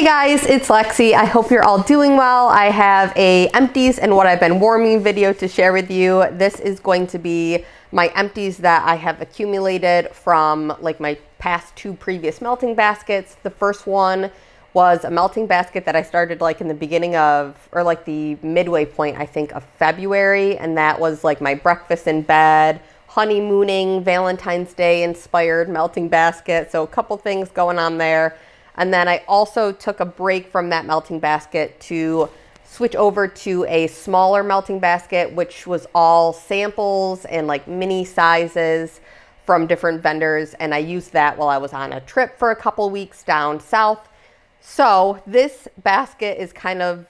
Hey guys, it's Lexi. I hope you're all doing well. I have a empties and what I've been warming video to share with you. This is going to be my empties that I have accumulated from like my past two previous melting baskets. The first one was a melting basket that I started like in the beginning of, or like the midway point, I think, of February. And that was like my breakfast in bed, honeymooning, Valentine's Day inspired melting basket. So a couple things going on there. And then I also took a break from that melting basket to switch over to a smaller melting basket, which was all samples and like mini sizes from different vendors. And I used that while I was on a trip for a couple weeks down south. So this basket is kind of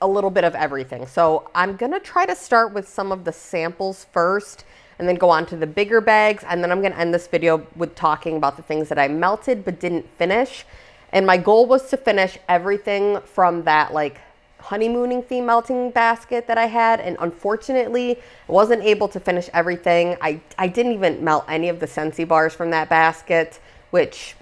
a little bit of everything. So I'm gonna try to start with some of the samples first and then go on to the bigger bags. And then I'm gonna end this video with talking about the things that I melted but didn't finish. And my goal was to finish everything from that like honeymooning theme melting basket that I had. And unfortunately, I wasn't able to finish everything. I didn't even melt any of the Scentsy bars from that basket, which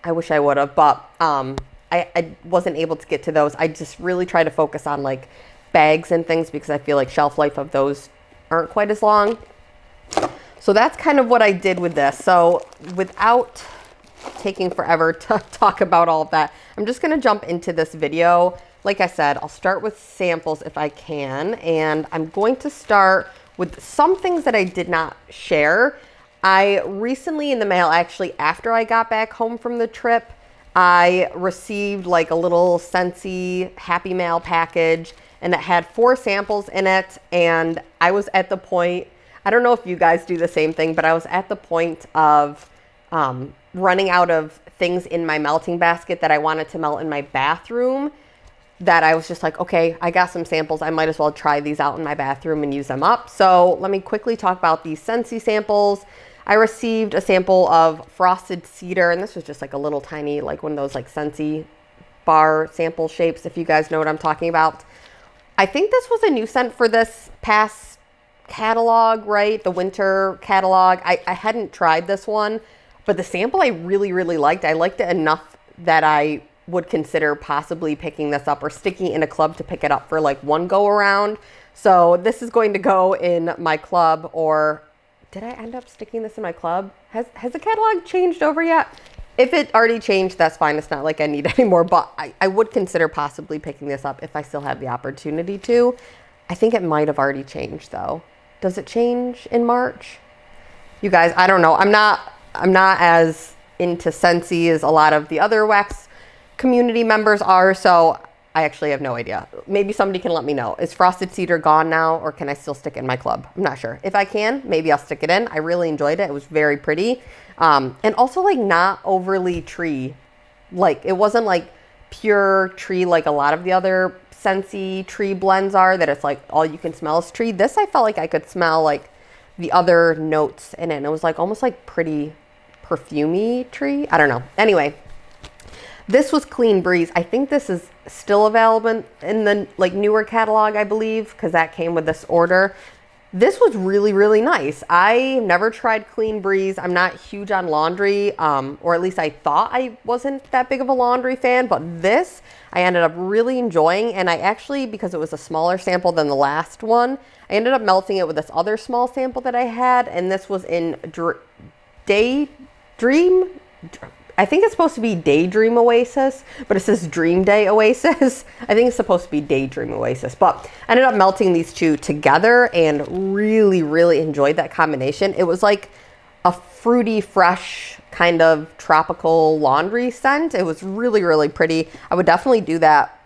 I wish I would have, but I wasn't able to get to those. I just really try to focus on like bags and things because I feel like shelf life of those aren't quite as long. So that's kind of what I did with this. So without taking forever to talk about all of that, I'm just going to jump into this video. Like I said, I'll start with samples if I can, and I'm going to start with some things that I did not share. I recently in the mail, actually after I got back home from the trip, I received like a little Scentsy Happy Mail package, and it had 4 samples in it. And I was at the point, I don't know if you guys do the same thing, but I was at the point of running out of things in my melting basket that I wanted to melt in my bathroom, that I was just like, okay, I got some samples. I might as well try these out in my bathroom and use them up. So let me quickly talk about these Scentsy samples. I received a sample of Frosted Cedar, and this was just like a little tiny, like one of those like Scentsy bar sample shapes, if you guys know what I'm talking about. I think this was a new scent for this past catalog, right? The winter catalog. I hadn't tried this one, but the sample I really, really liked. I liked it enough that I would consider possibly picking this up or sticking in a club to pick it up for like one go around. So this is going to go in my club, or did I end up sticking this in my club? Has the catalog changed over yet? If it already changed, that's fine. It's not like I need any more, but I would consider possibly picking this up if I still have the opportunity to. I think it might have already changed though. Does it change in March? You guys, I don't know. I'm not as into Scentsy as a lot of the other wax community members are, so I actually have no idea. Maybe somebody can let me know. Is Frosted Cedar gone now, or can I still stick it in my club? I'm not sure. If I can, maybe I'll stick it in. I really enjoyed it. It was very pretty. And also like not overly tree. Like it wasn't like pure tree like a lot of the other Scentsy tree blends are, that it's like all you can smell is tree. This I felt like I could smell like the other notes in it. And it was like almost like pretty perfumey tree. I don't know. Anyway, this was Clean Breeze. I think this is still available in the like newer catalog, I believe, because that came with this order. This was really, really nice. I never tried Clean Breeze. I'm not huge on laundry, or at least I thought I wasn't that big of a laundry fan, but this I ended up really enjoying. And I actually, because it was a smaller sample than the last one, I ended up melting it with this other small sample that I had. And this was in Daydream. I think it's supposed to be Daydream Oasis, but it says Dream Day Oasis. I think it's supposed to be Daydream Oasis, but I ended up melting these two together and really, really enjoyed that combination. It was like a fruity, fresh kind of tropical laundry scent. It was really, really pretty. I would definitely do that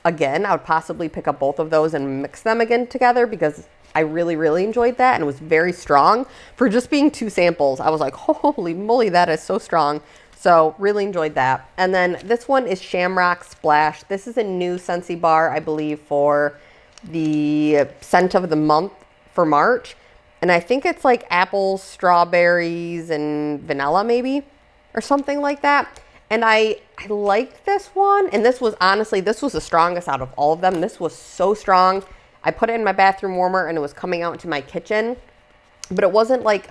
again. I would possibly pick up both of those and mix them again together because I really, really enjoyed that, and it was very strong. For just being 2 samples, I was like, holy moly, that is so strong. So really enjoyed that. And then this one is Shamrock Splash. This is a new Scentsy bar, I believe, for the scent of the month for March. And I think it's like apples, strawberries, and vanilla maybe, or something like that. And I liked this one. And this was honestly, this was the strongest out of all of them. This was so strong. I put it in my bathroom warmer and it was coming out into my kitchen. But it wasn't like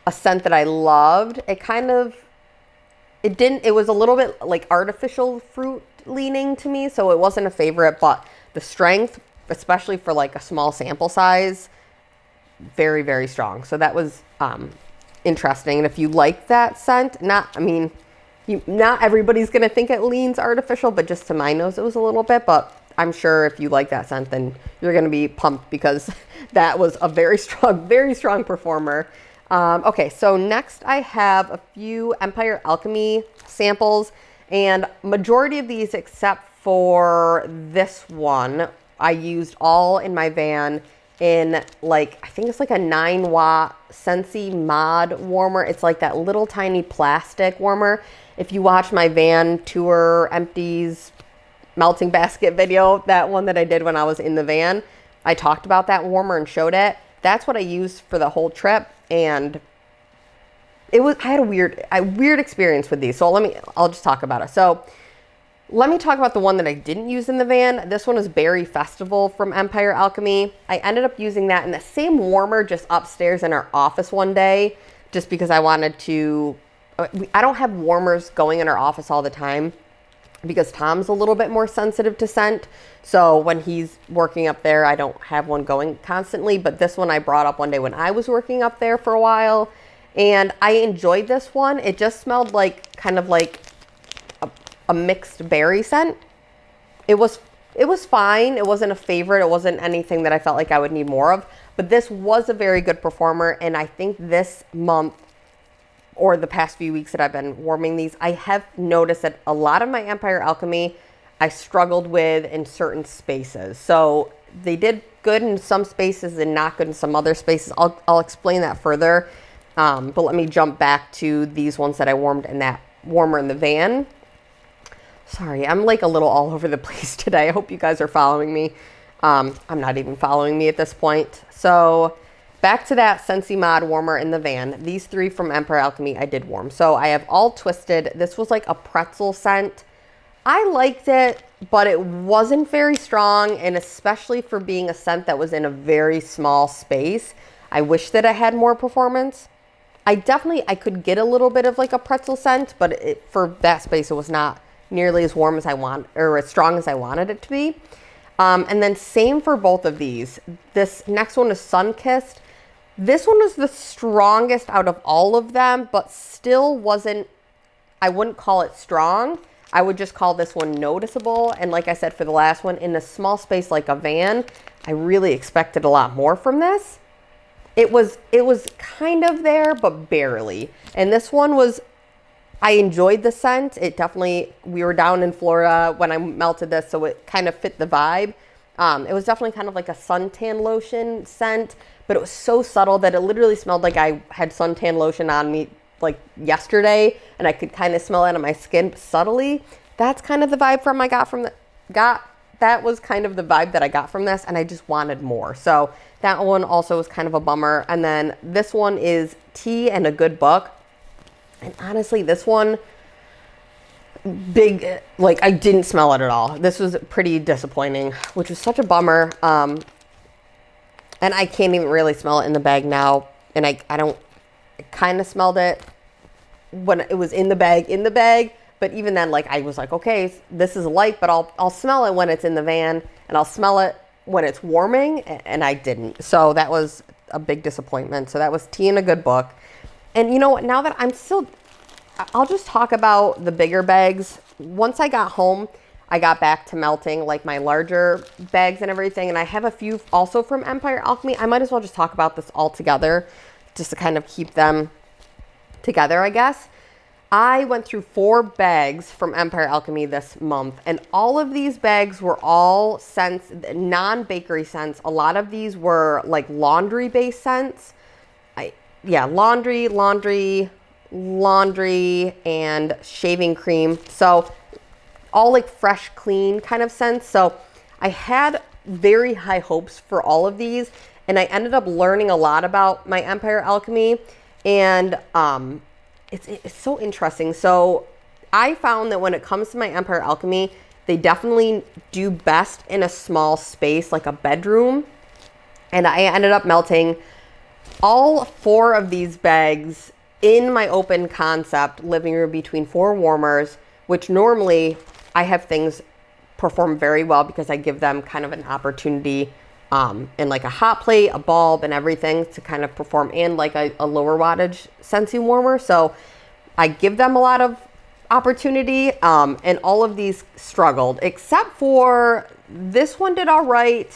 a scent that I loved. It kind of, it was a little bit like artificial fruit leaning to me, so it wasn't a favorite, but the strength, especially for like a small sample size, very, very strong. So that was interesting. And if you like that scent, not everybody's going to think it leans artificial, but just to my nose, it was a little bit. But I'm sure if you like that scent, then you're going to be pumped because that was a very strong performer. Okay, so next I have a few Empire Alchemy samples, and majority of these except for this one, I used all in my van in like, I think it's like a 9-watt Scentsy mod warmer. It's like that little tiny plastic warmer. If you watch my van tour Empties melting basket video, that one that I did when I was in the van, I talked about that warmer and showed it. That's what I used for the whole trip, and I had a weird experience with these. So I'll just talk about it. So let me talk about the one that I didn't use in the van. This one is Berry Festival from Empire Alchemy. I ended up using that in the same warmer just upstairs in our office one day, just because I wanted to. I don't have warmers going in our office all the time because Tom's a little bit more sensitive to scent. So when he's working up there, I don't have one going constantly. But this one I brought up one day when I was working up there for a while. And I enjoyed this one. It just smelled like kind of like a mixed berry scent. It was fine. It wasn't a favorite. It wasn't anything that I felt like I would need more of. But this was a very good performer. And I think this month, or the past few weeks that I've been warming these, I have noticed that a lot of my Empire Alchemy I struggled with in certain spaces. So they did good in some spaces and not good in some other spaces. I'll explain that further. But let me jump back to these ones that I warmed in that warmer in the van. Sorry, I'm like a little all over the place today. I hope you guys are following me. I'm not even following me at this point. So back to that Scentsy Mod warmer in the van. These 3 from Empire Alchemy I did warm. So I have All Twisted. This was like a pretzel scent. I liked it, but it wasn't very strong, and especially for being a scent that was in a very small space, I wish that I had more performance. I could get a little bit of like a pretzel scent, but for that space, it was not nearly as warm as I want, or as strong as I wanted it to be. And then same for both of these. This next one is Sun-Kissed. This one was the strongest out of all of them, but still wasn't, I wouldn't call it strong. I would just call this one noticeable. And like I said, for the last one, in a small space like a van, I really expected a lot more from this. It was kind of there, but barely. And this one was, I enjoyed the scent. It definitely, we were down in Florida when I melted this, so it kind of fit the vibe. It was definitely kind of like a suntan lotion scent, but it was so subtle that it literally smelled like I had suntan lotion on me like yesterday, and I could kind of smell it on my skin subtly. That's kind of the vibe that was kind of the vibe that I got from this, and I just wanted more. So that one also was kind of a bummer. And then this one is Tea and a Good Book. And honestly, this one, like I didn't smell it at all. This was pretty disappointing, which was such a bummer. And I can't even really smell it in the bag now. And I kind of smelled it when it was in the bag. But even then, like, I was like, okay, this is light, but I'll smell it when it's in the van, and I'll smell it when it's warming, and I didn't. So that was a big disappointment. So that was Tea and a Good Book. And you know what, now that I'll just talk about the bigger bags. Once I got home, I got back to melting like my larger bags and everything. And I have a few also from Empire Alchemy. I might as well just talk about this all together just to kind of keep them together, I guess. I went through 4 bags from Empire Alchemy this month, and all of these bags were all scents, non-bakery scents. A lot of these were like laundry-based scents. Laundry, and shaving cream. So all like fresh, clean kind of scents. So I had very high hopes for all of these, and I ended up learning a lot about my Empire Alchemy, and it's so interesting. So I found that when it comes to my Empire Alchemy, they definitely do best in a small space like a bedroom. And I ended up melting all 4 of these bags in my open concept living room between 4 warmers, which normally I have things perform very well because I give them kind of an opportunity in like a hot plate, a bulb, and everything to kind of perform, and like a lower wattage Scentsy warmer. So I give them a lot of opportunity, and all of these struggled, except for this one did all right.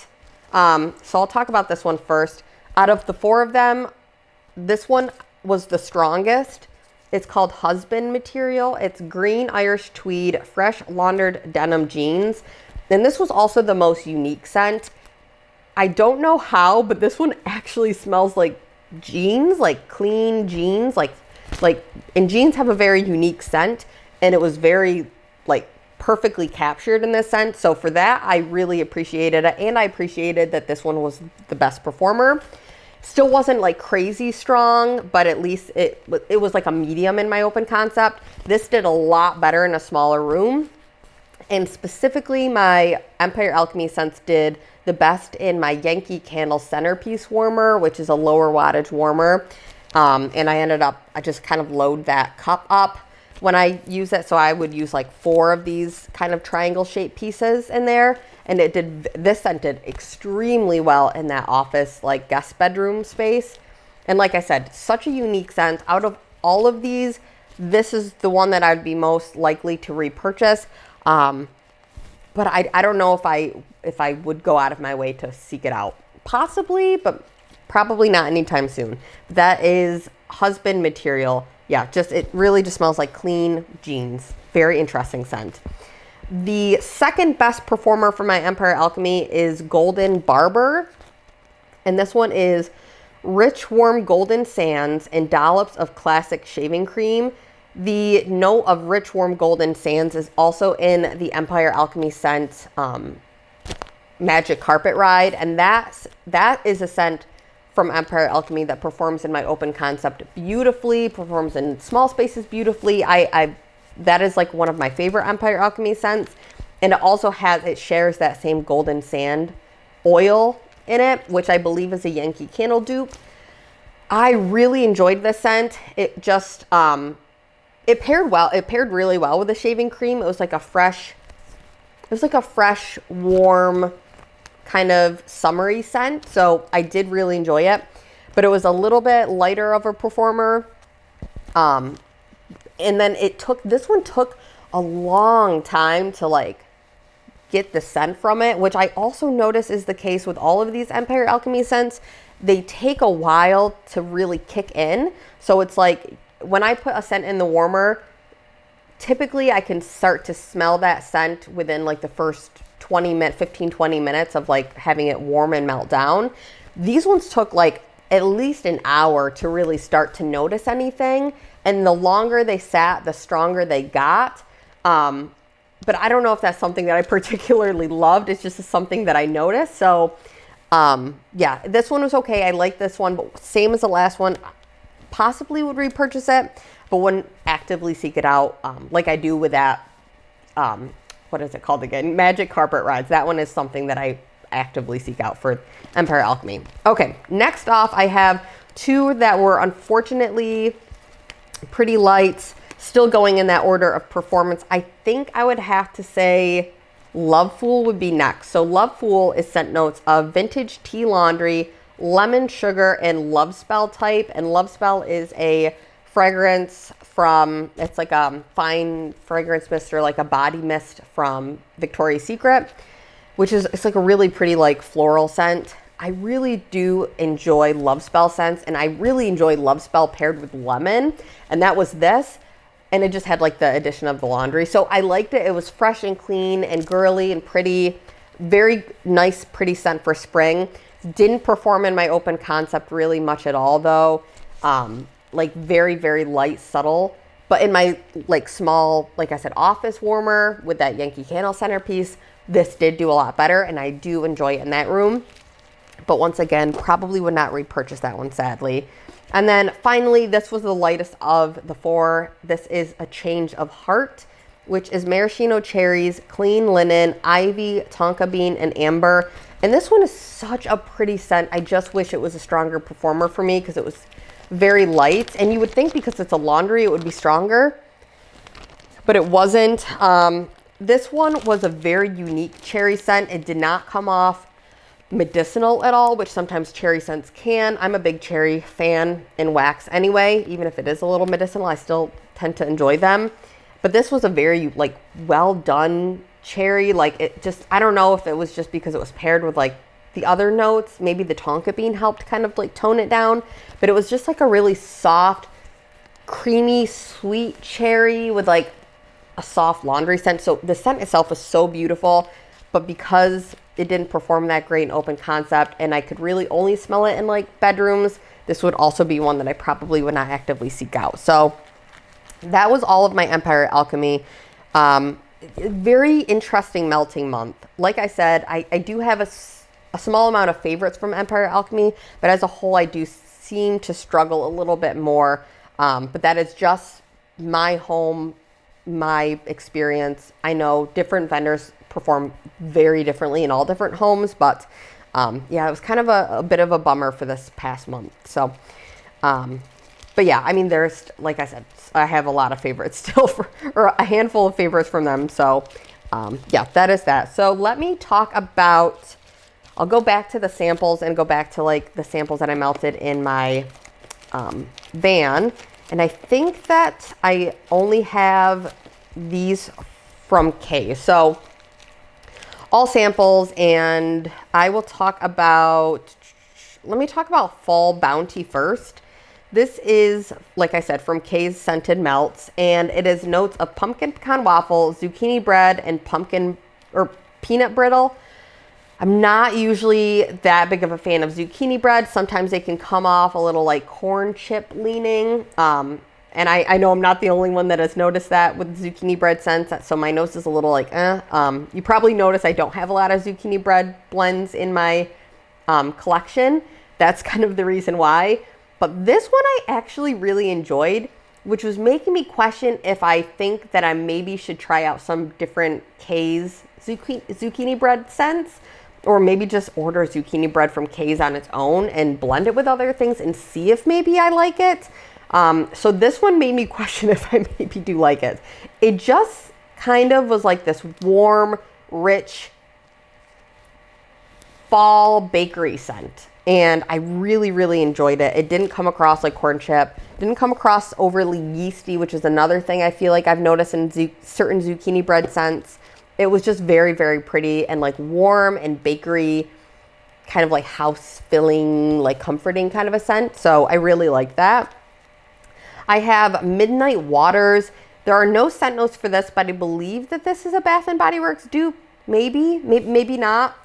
So I'll talk about this one first. Out of the 4 of them, this one was the strongest. It's called Husband Material. It's green Irish tweed, fresh laundered denim jeans. And this was also the most unique scent. I don't know how, but this one actually smells like jeans, like clean jeans, and jeans have a very unique scent, and it was very like perfectly captured in this scent. So for that, I really appreciated it, and I appreciated that this one was the best performer. Still wasn't like crazy strong, but at least it was like a medium in my open concept. This did a lot better in a smaller room. And specifically my Empire Alchemy scents did the best in my Yankee Candle Centerpiece Warmer, which is a lower wattage warmer. And I just kind of load that cup up when I use it. So I would use like 4 of these kind of triangle shaped pieces in there. And this scent did extremely well in that office, like guest bedroom space. And like I said, such a unique scent. Out of all of these, this is the one that I'd be most likely to repurchase. But I don't know if I would go out of my way to seek it out. Possibly, but probably not anytime soon. That is Husband Material. Yeah, it really just smells like clean jeans. Very interesting scent. The second best performer for my Empire Alchemy is Golden Barber. And this one is rich, warm golden sands and dollops of classic shaving cream. The note of rich, warm golden sands is also in the Empire Alchemy scent Magic Carpet Ride. And that is a scent from Empire Alchemy that performs in my open concept beautifully, performs in small spaces beautifully. That is like one of my favorite Empire Alchemy scents. And it shares that same golden sand oil in it, which I believe is a Yankee Candle dupe. I really enjoyed this scent. It just, it paired well. It paired really well with the shaving cream. It was like a fresh, warm, kind of summery scent. So I did really enjoy it, but it was a little bit lighter of a performer. And then this one took a long time to like get the scent from it, which I also notice is the case with all of these Empire Alchemy scents. They take a while to really kick in. So it's like when I put a scent in the warmer, typically I can start to smell that scent within like the first 15, 20 minutes of like having it warm and melt down. These ones took like at least an hour to really start to notice anything. And the longer they sat, the stronger they got. But I don't know if that's something that I particularly loved. It's just something that I noticed. So yeah, this one was okay. I like this one, but same as the last one, possibly would repurchase it, but wouldn't actively seek it out like I do with that, what is it called again? Magic Carpet Rides. That one is something that I actively seek out for Empire Alchemy. Okay, next off, I have 2 that were unfortunately pretty light, still going in that order of performance. I think I would have to say Love Fool would be next. So Love Fool is scent notes of vintage tea laundry, lemon sugar, and Love Spell type. And Love Spell is a fragrance it's like a fine fragrance mist or like a body mist from Victoria's Secret, it's like a really pretty like floral scent. I really do enjoy Love Spell scents, and I really enjoy Love Spell paired with lemon, and that was this, and it just had like the addition of the laundry. So I liked it. It was fresh and clean and girly and pretty. Very nice, pretty scent for spring. Didn't perform in my open concept really much at all though. Like very, very light, subtle. But in my like small, like I said, office warmer with that Yankee Candle centerpiece, this did do a lot better, and I do enjoy it in that room. But once again, probably would not repurchase that one, sadly. And then finally, this was the lightest of the 4. This is a Change of Heart, which is maraschino cherries, clean linen, ivy, tonka bean, and amber. And this one is such a pretty scent. I just wish it was a stronger performer for me because it was very light. And you would think because it's a laundry, it would be stronger, but it wasn't. this one was a very unique cherry scent. It did not come off medicinal at all, which sometimes cherry scents can. I'm a big cherry fan in wax anyway. Even if it is a little medicinal, I still tend to enjoy them. But this was a very like well done cherry. Like it just, I don't know if it was just because it was paired with like the other notes. Maybe the tonka bean helped kind of like tone it down. But it was just like a really soft, creamy, sweet cherry with like a soft laundry scent. So the scent itself was so beautiful, but because it didn't perform that great in open concept and I could really only smell it in like bedrooms, this would also be one that I probably would not actively seek out. So that was all of my Empire Alchemy. Very interesting melting month. Like I said, I do have a small amount of favorites from Empire Alchemy, but as a whole, I do seem to struggle a little bit more. But that is just my home, my experience. I know different vendors perform very differently in all different homes, but yeah, it was kind of a bit of a bummer for this past month. So, but yeah, I mean, there's, like I said, I have a lot of favorites still, or a handful of favorites from them. So yeah, that is that. So let me talk about, I'll go back to the samples and go back to like the samples that I melted in my van. And I think that I only have these from Kaes. So all samples, and I will talk about, let me talk about Fall Bounty first. This is, like I said, from Kaes Scented Melts, and it is notes of pumpkin pecan waffle, zucchini bread, and pumpkin or peanut brittle. I'm not usually that big of a fan of zucchini bread. Sometimes they can come off a little like corn chip leaning. And I know I'm not the only one that has noticed that with zucchini bread scents. So my nose is a little like, You probably notice I don't have a lot of zucchini bread blends in my collection. That's kind of the reason why. But this one I actually really enjoyed, which was making me question if I think that I maybe should try out some different Kaes zucchini bread scents, or maybe just order zucchini bread from Kaes on its own and blend it with other things and see if maybe I like it. So this one made me question if I maybe do like it. It just kind of was like this warm, rich fall bakery scent. And I really, really enjoyed it. It didn't come across like corn chip. Didn't come across overly yeasty, which is another thing I feel like I've noticed in certain zucchini bread scents. It was just very, very pretty and like warm and bakery, kind of like house filling, like comforting kind of a scent. So I really like that. I have Midnight Waters. There are no scent notes for this, but I believe that this is a Bath & Body Works dupe. Maybe not.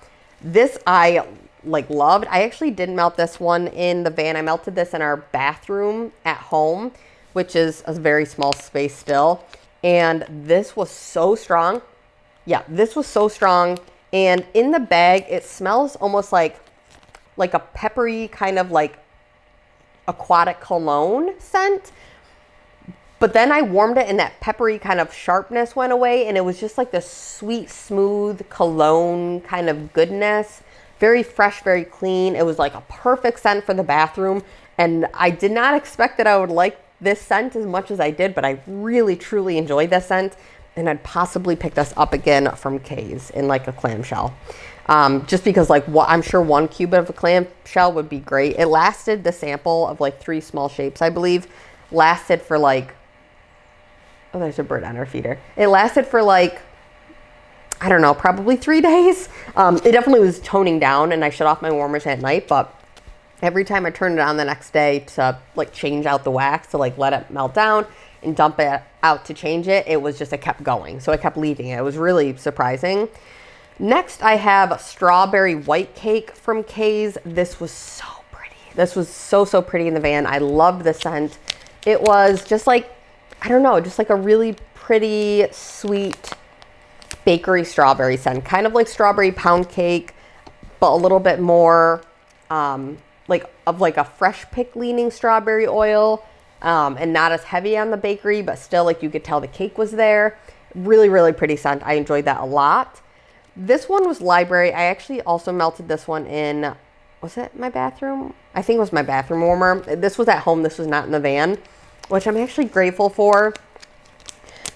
This I like loved. I actually didn't melt this one in the van. I melted this in our bathroom at home, which is a very small space still. And this was so strong. Yeah, this was so strong. And in the bag, it smells almost like a peppery kind of like aquatic cologne scent. But then I warmed it and that peppery kind of sharpness went away. And it was just like this sweet, smooth cologne kind of goodness. Very fresh, very clean. It was like a perfect scent for the bathroom. And I did not expect that I would like this scent as much as I did, but I really, truly enjoyed this scent. And I'd possibly pick this up again from Kaes in like a clamshell. Just because like I'm sure 1 cube of a clamshell would be great. It lasted, the sample of like 3 small shapes, I believe, lasted for like, oh, there's a bird on our feeder. It lasted for like, I don't know, probably 3 days. It definitely was toning down and I shut off my warmers at night, but every time I turned it on the next day to like change out the wax to like let it melt down and dump it out to change it, it kept going. So I kept leaving it. It was really surprising. Next, I have Strawberry White Cake from Kaes. This was so pretty. This was so, so pretty in the van. I loved the scent. It was just like, I don't know, just like a really pretty, sweet bakery strawberry scent. Kind of like strawberry pound cake, but a little bit more like a fresh pick leaning strawberry oil. And not as heavy on the bakery, but still like you could tell the cake was there. Really, really pretty scent. I enjoyed that a lot. This one was Library. I actually also melted this one in, was it my bathroom? I think it was my bathroom warmer. This was at home. This was not in the van, which I'm actually grateful for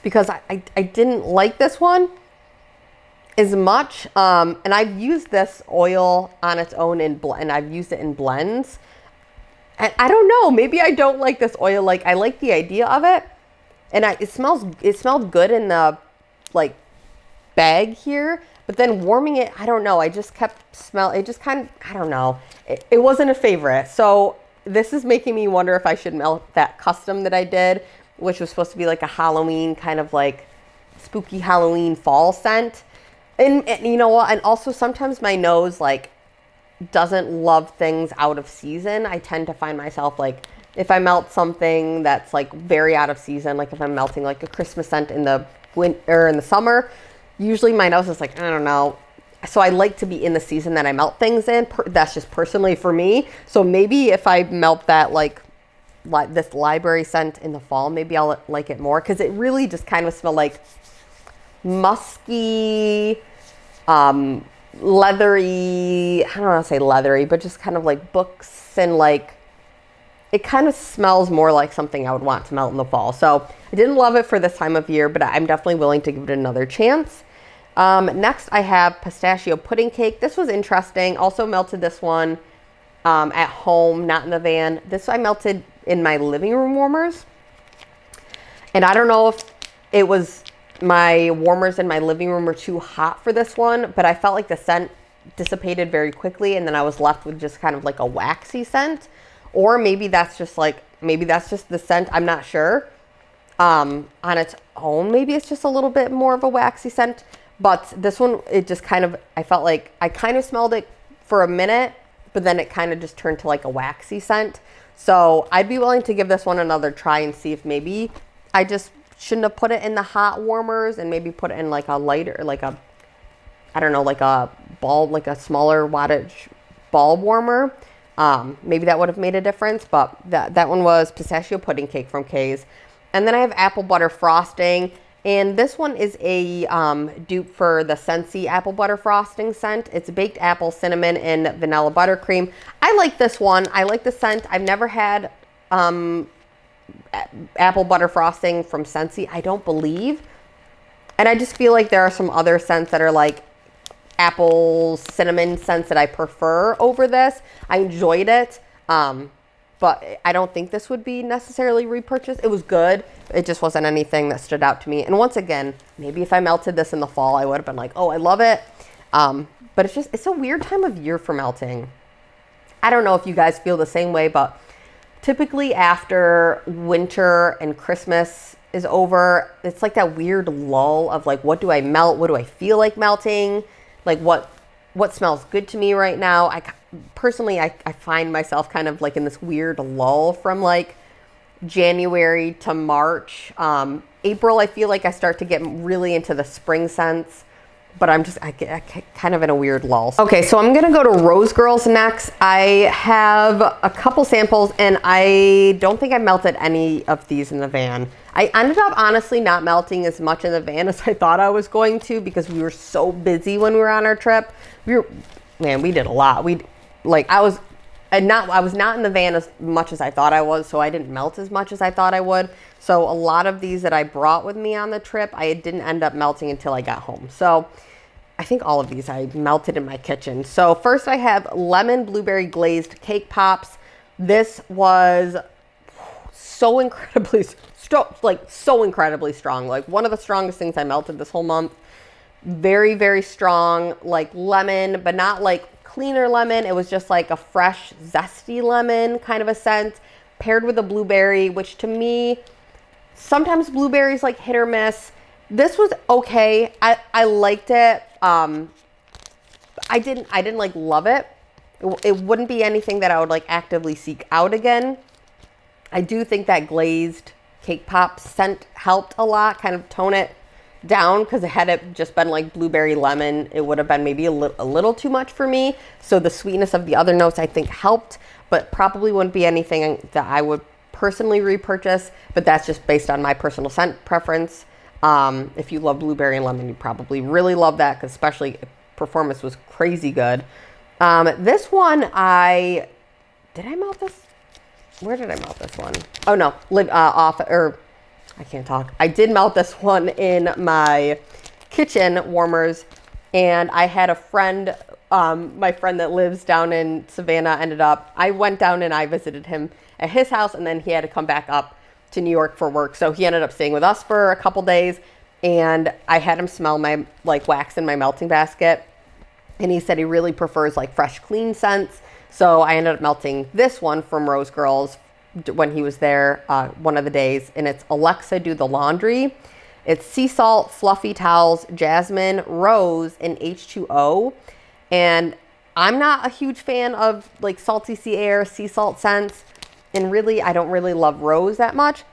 because I didn't like this one. as much. And I've used this oil on its own and I've used it in blends. And I don't know, maybe I don't like this oil. Like, I like the idea of it. And it smelled good in the like bag here, but then warming it, I don't know. I just kept it just kind of, I don't know. It wasn't a favorite. So this is making me wonder if I should melt that custom that I did, which was supposed to be like a Halloween kind of like spooky Halloween fall scent. And you know what? And also sometimes my nose like doesn't love things out of season. I tend to find myself like, if I melt something that's like very out of season, like if I'm melting like a Christmas scent in the winter or in the summer, usually my nose is like, I don't know. So I like to be in the season that I melt things in. That's just personally for me. So maybe if I melt that like this library scent in the fall, maybe I'll like it more, because it really just kind of smelled like musky, leathery, I don't want to say leathery, but just kind of like books, and like it kind of smells more like something I would want to melt in the fall. So I didn't love it for this time of year, but I'm definitely willing to give it another chance. Next I have pistachio pudding cake. This was interesting. Also melted this one at home, not in the van. This I melted in my living room warmers. And I don't know if it was my warmers in my living room were too hot for this one, but I felt like the scent dissipated very quickly, and then I was left with just kind of like a waxy scent. Or maybe that's just the scent, I'm not sure. On its own, maybe it's just a little bit more of a waxy scent. But this one, it just kind of, I felt like I kind of smelled it for a minute, but then it kind of just turned to like a waxy scent. So I'd be willing to give this one another try and see if maybe I just shouldn't have put it in the hot warmers and maybe put it in like a lighter, like a, I don't know, like a bulb, like a smaller wattage bulb warmer. Maybe that would have made a difference, but that one was pistachio pudding cake from Kaes. And then I have apple butter frosting, and this one is a dupe for the Scentsy apple butter frosting scent. It's baked apple, cinnamon, and vanilla buttercream. I like this one. I like the scent. I've never had apple butter frosting from Scentsy, I don't believe. And I just feel like there are some other scents that are like apple cinnamon scents that I prefer over this. I enjoyed it, but I don't think this would be necessarily repurchased. It was good. It just wasn't anything that stood out to me. And once again, maybe if I melted this in the fall, I would have been like, oh, I love it. But it's a weird time of year for melting. I don't know if you guys feel the same way, but typically after winter and Christmas is over, it's like that weird lull of like, what do I melt? What do I feel like melting? Like what smells good to me right now? I find myself kind of like in this weird lull from like January to March. April, I feel like I start to get really into the spring scents, but I kind of in a weird lull. Okay, so I'm gonna go to Rose Girls next. I have a couple samples, and I don't think I melted any of these in the van. I ended up honestly not melting as much in the van as I thought I was going to, because we were so busy when we were on our trip. We did a lot. I was not in the van as much as I thought I was, so I didn't melt as much as I thought I would. So a lot of these that I brought with me on the trip, I didn't end up melting until I got home. So I think all of these I melted in my kitchen. So first I have lemon blueberry glazed cake pops. This was so incredibly strong. Like one of the strongest things I melted this whole month. Very, very strong, like lemon, but not like cleaner lemon. It was just like a fresh, zesty lemon kind of a scent, paired with a blueberry, which to me, sometimes blueberries like hit or miss. This was okay. I liked it. I didn't like love it. It wouldn't be anything that I would like actively seek out again. I do think that glazed cake pop scent helped a lot, kind of tone it down, because had it just been like blueberry lemon, it would have been maybe a little too much for me. So the sweetness of the other notes I think helped, but probably wouldn't be anything that I would personally repurchase, but that's just based on my personal scent preference. If you love blueberry and lemon, you probably really love that, because especially performance was crazy good. This one did I melt this? Where did I melt this one? Oh no, I can't talk. I did melt this one in my kitchen warmers. And I had a friend, my friend that lives down in Savannah, I went down and I visited him at his house, and then he had to come back up to New York for work. So he ended up staying with us for a couple days, and I had him smell my like wax in my melting basket. And he said he really prefers like fresh, clean scents. So I ended up melting this one from Rose Girls when he was there one of the days. And it's Alexa Do the Laundry. It's sea salt, fluffy towels, jasmine, rose, and H2O. And I'm not a huge fan of like salty sea air, sea salt scents. And really, I don't really love rose that much.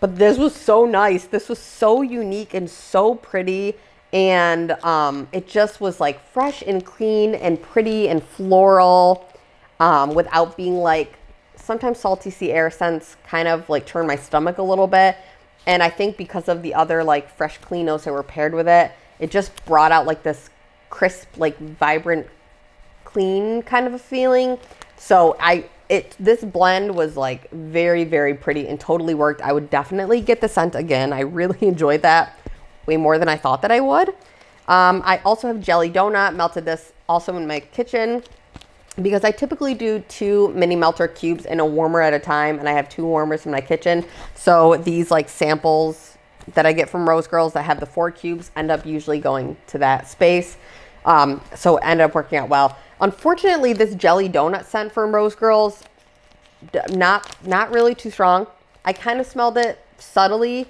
But this was so nice. This was so unique and so pretty. And it just was like fresh and clean and pretty and floral without being like, sometimes salty sea air scents kind of like turn my stomach a little bit. And I think because of the other like fresh, clean notes that were paired with it, it just brought out like this crisp, like vibrant, clean kind of a feeling. So this blend was like very, very pretty and totally worked. I would definitely get the scent again. I really enjoyed that way more than I thought that I would. I also have Jelly Donut, melted this also in my kitchen because I typically do 2 mini melter cubes in a warmer at a time, and I have 2 warmers in my kitchen. So these like samples that I get from Rose Girls that have the 4 cubes end up usually going to that space. So it ended up working out well. Unfortunately, this Jelly Donut scent from Rose Girls, not really too strong. I kind of smelled it subtly.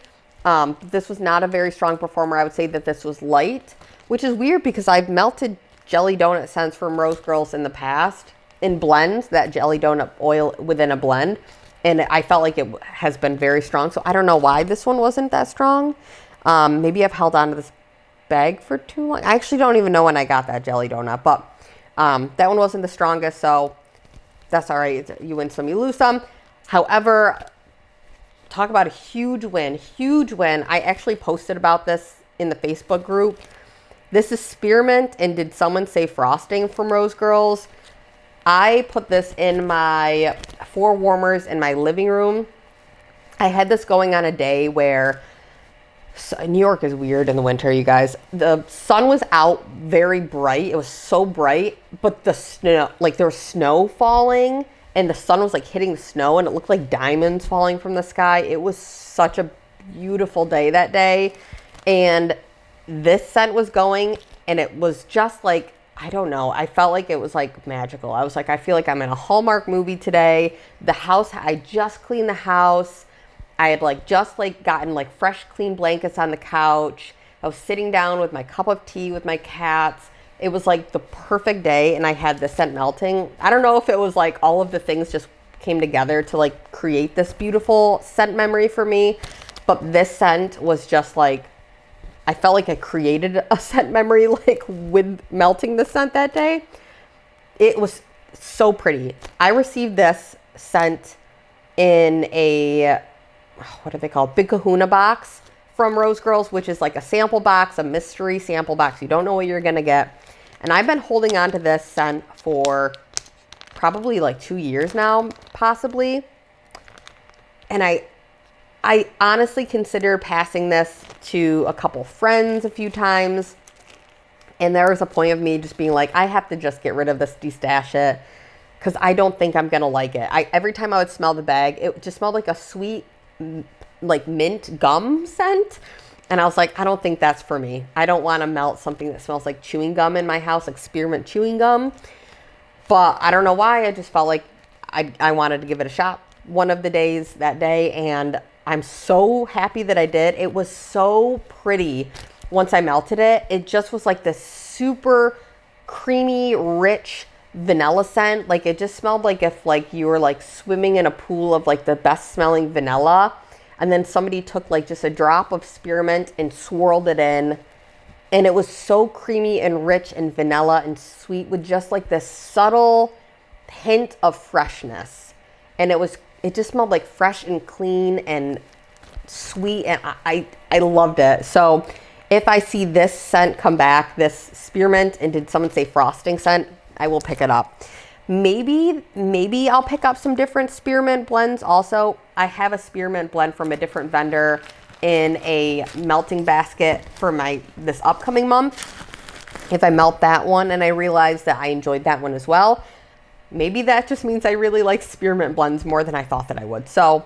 This was not a very strong performer. I would say that this was light, which is weird because I've melted Jelly Donut scents from Rose Girls in the past in blends, that Jelly Donut oil within a blend. And I felt like it has been very strong. So I don't know why this one wasn't that strong. Maybe I've held on to this bag for too long. I actually don't even know when I got that Jelly Donut, but that one wasn't the strongest. So that's all right. You win some, you lose some. However, talk about a huge win, huge win. I actually posted about this in the Facebook group. This is spearmint and Did Someone Say Frosting from Rose Girls. I put this in my 4 warmers in my living room. I had this going on a day where New York is weird in the winter, you guys. The sun was out very bright. It was so bright, but the snow, like there was snow falling and the sun was like hitting the snow and it looked like diamonds falling from the sky. It was such a beautiful day that day. And this scent was going and it was just like, I don't know. I felt like it was like magical. I was like, I feel like I'm in a Hallmark movie today. The house, I just cleaned the house. I had like just like gotten like fresh, clean blankets on the couch. I was sitting down with my cup of tea with my cats. It was like the perfect day and I had the scent melting. I don't know if it was like all of the things just came together to like create this beautiful scent memory for me. But this scent was just like, I felt like I created a scent memory like with melting the scent that day. It was so pretty. I received this scent in a, what are they called? Big Kahuna box from Rose Girls, which is like a sample box, a mystery sample box. You don't know what you're going to get. And I've been holding on to this scent for probably like 2 years now, possibly. And I honestly considered passing this to a couple friends a few times. And there was a point of me just being like, I have to just get rid of this, destash it, because I don't think I'm going to like it. Every time I would smell the bag, it just smelled like a sweet, like mint gum scent. And I was like, I don't think that's for me. I don't want to melt something that smells like chewing gum in my house, like spearmint chewing gum. But I don't know why. I just felt like I wanted to give it a shot one of the days that day. And I'm so happy that I did. It was so pretty once I melted it. It just was like this super creamy, rich vanilla scent. Like it just smelled like if like you were like swimming in a pool of like the best smelling vanilla. And then somebody took like just a drop of spearmint and swirled it in. And it was so creamy and rich and vanilla and sweet with just like this subtle hint of freshness. And it just smelled like fresh and clean and sweet. And I loved it. So if I see this scent come back, this spearmint and Did Someone Say Frosting scent, I will pick it up. Maybe I'll pick up some different spearmint blends also. I have a spearmint blend from a different vendor in a melting basket for this upcoming month. if I melt that one and I realize that I enjoyed that one as well, maybe that just means I really like spearmint blends more than I thought that I would. So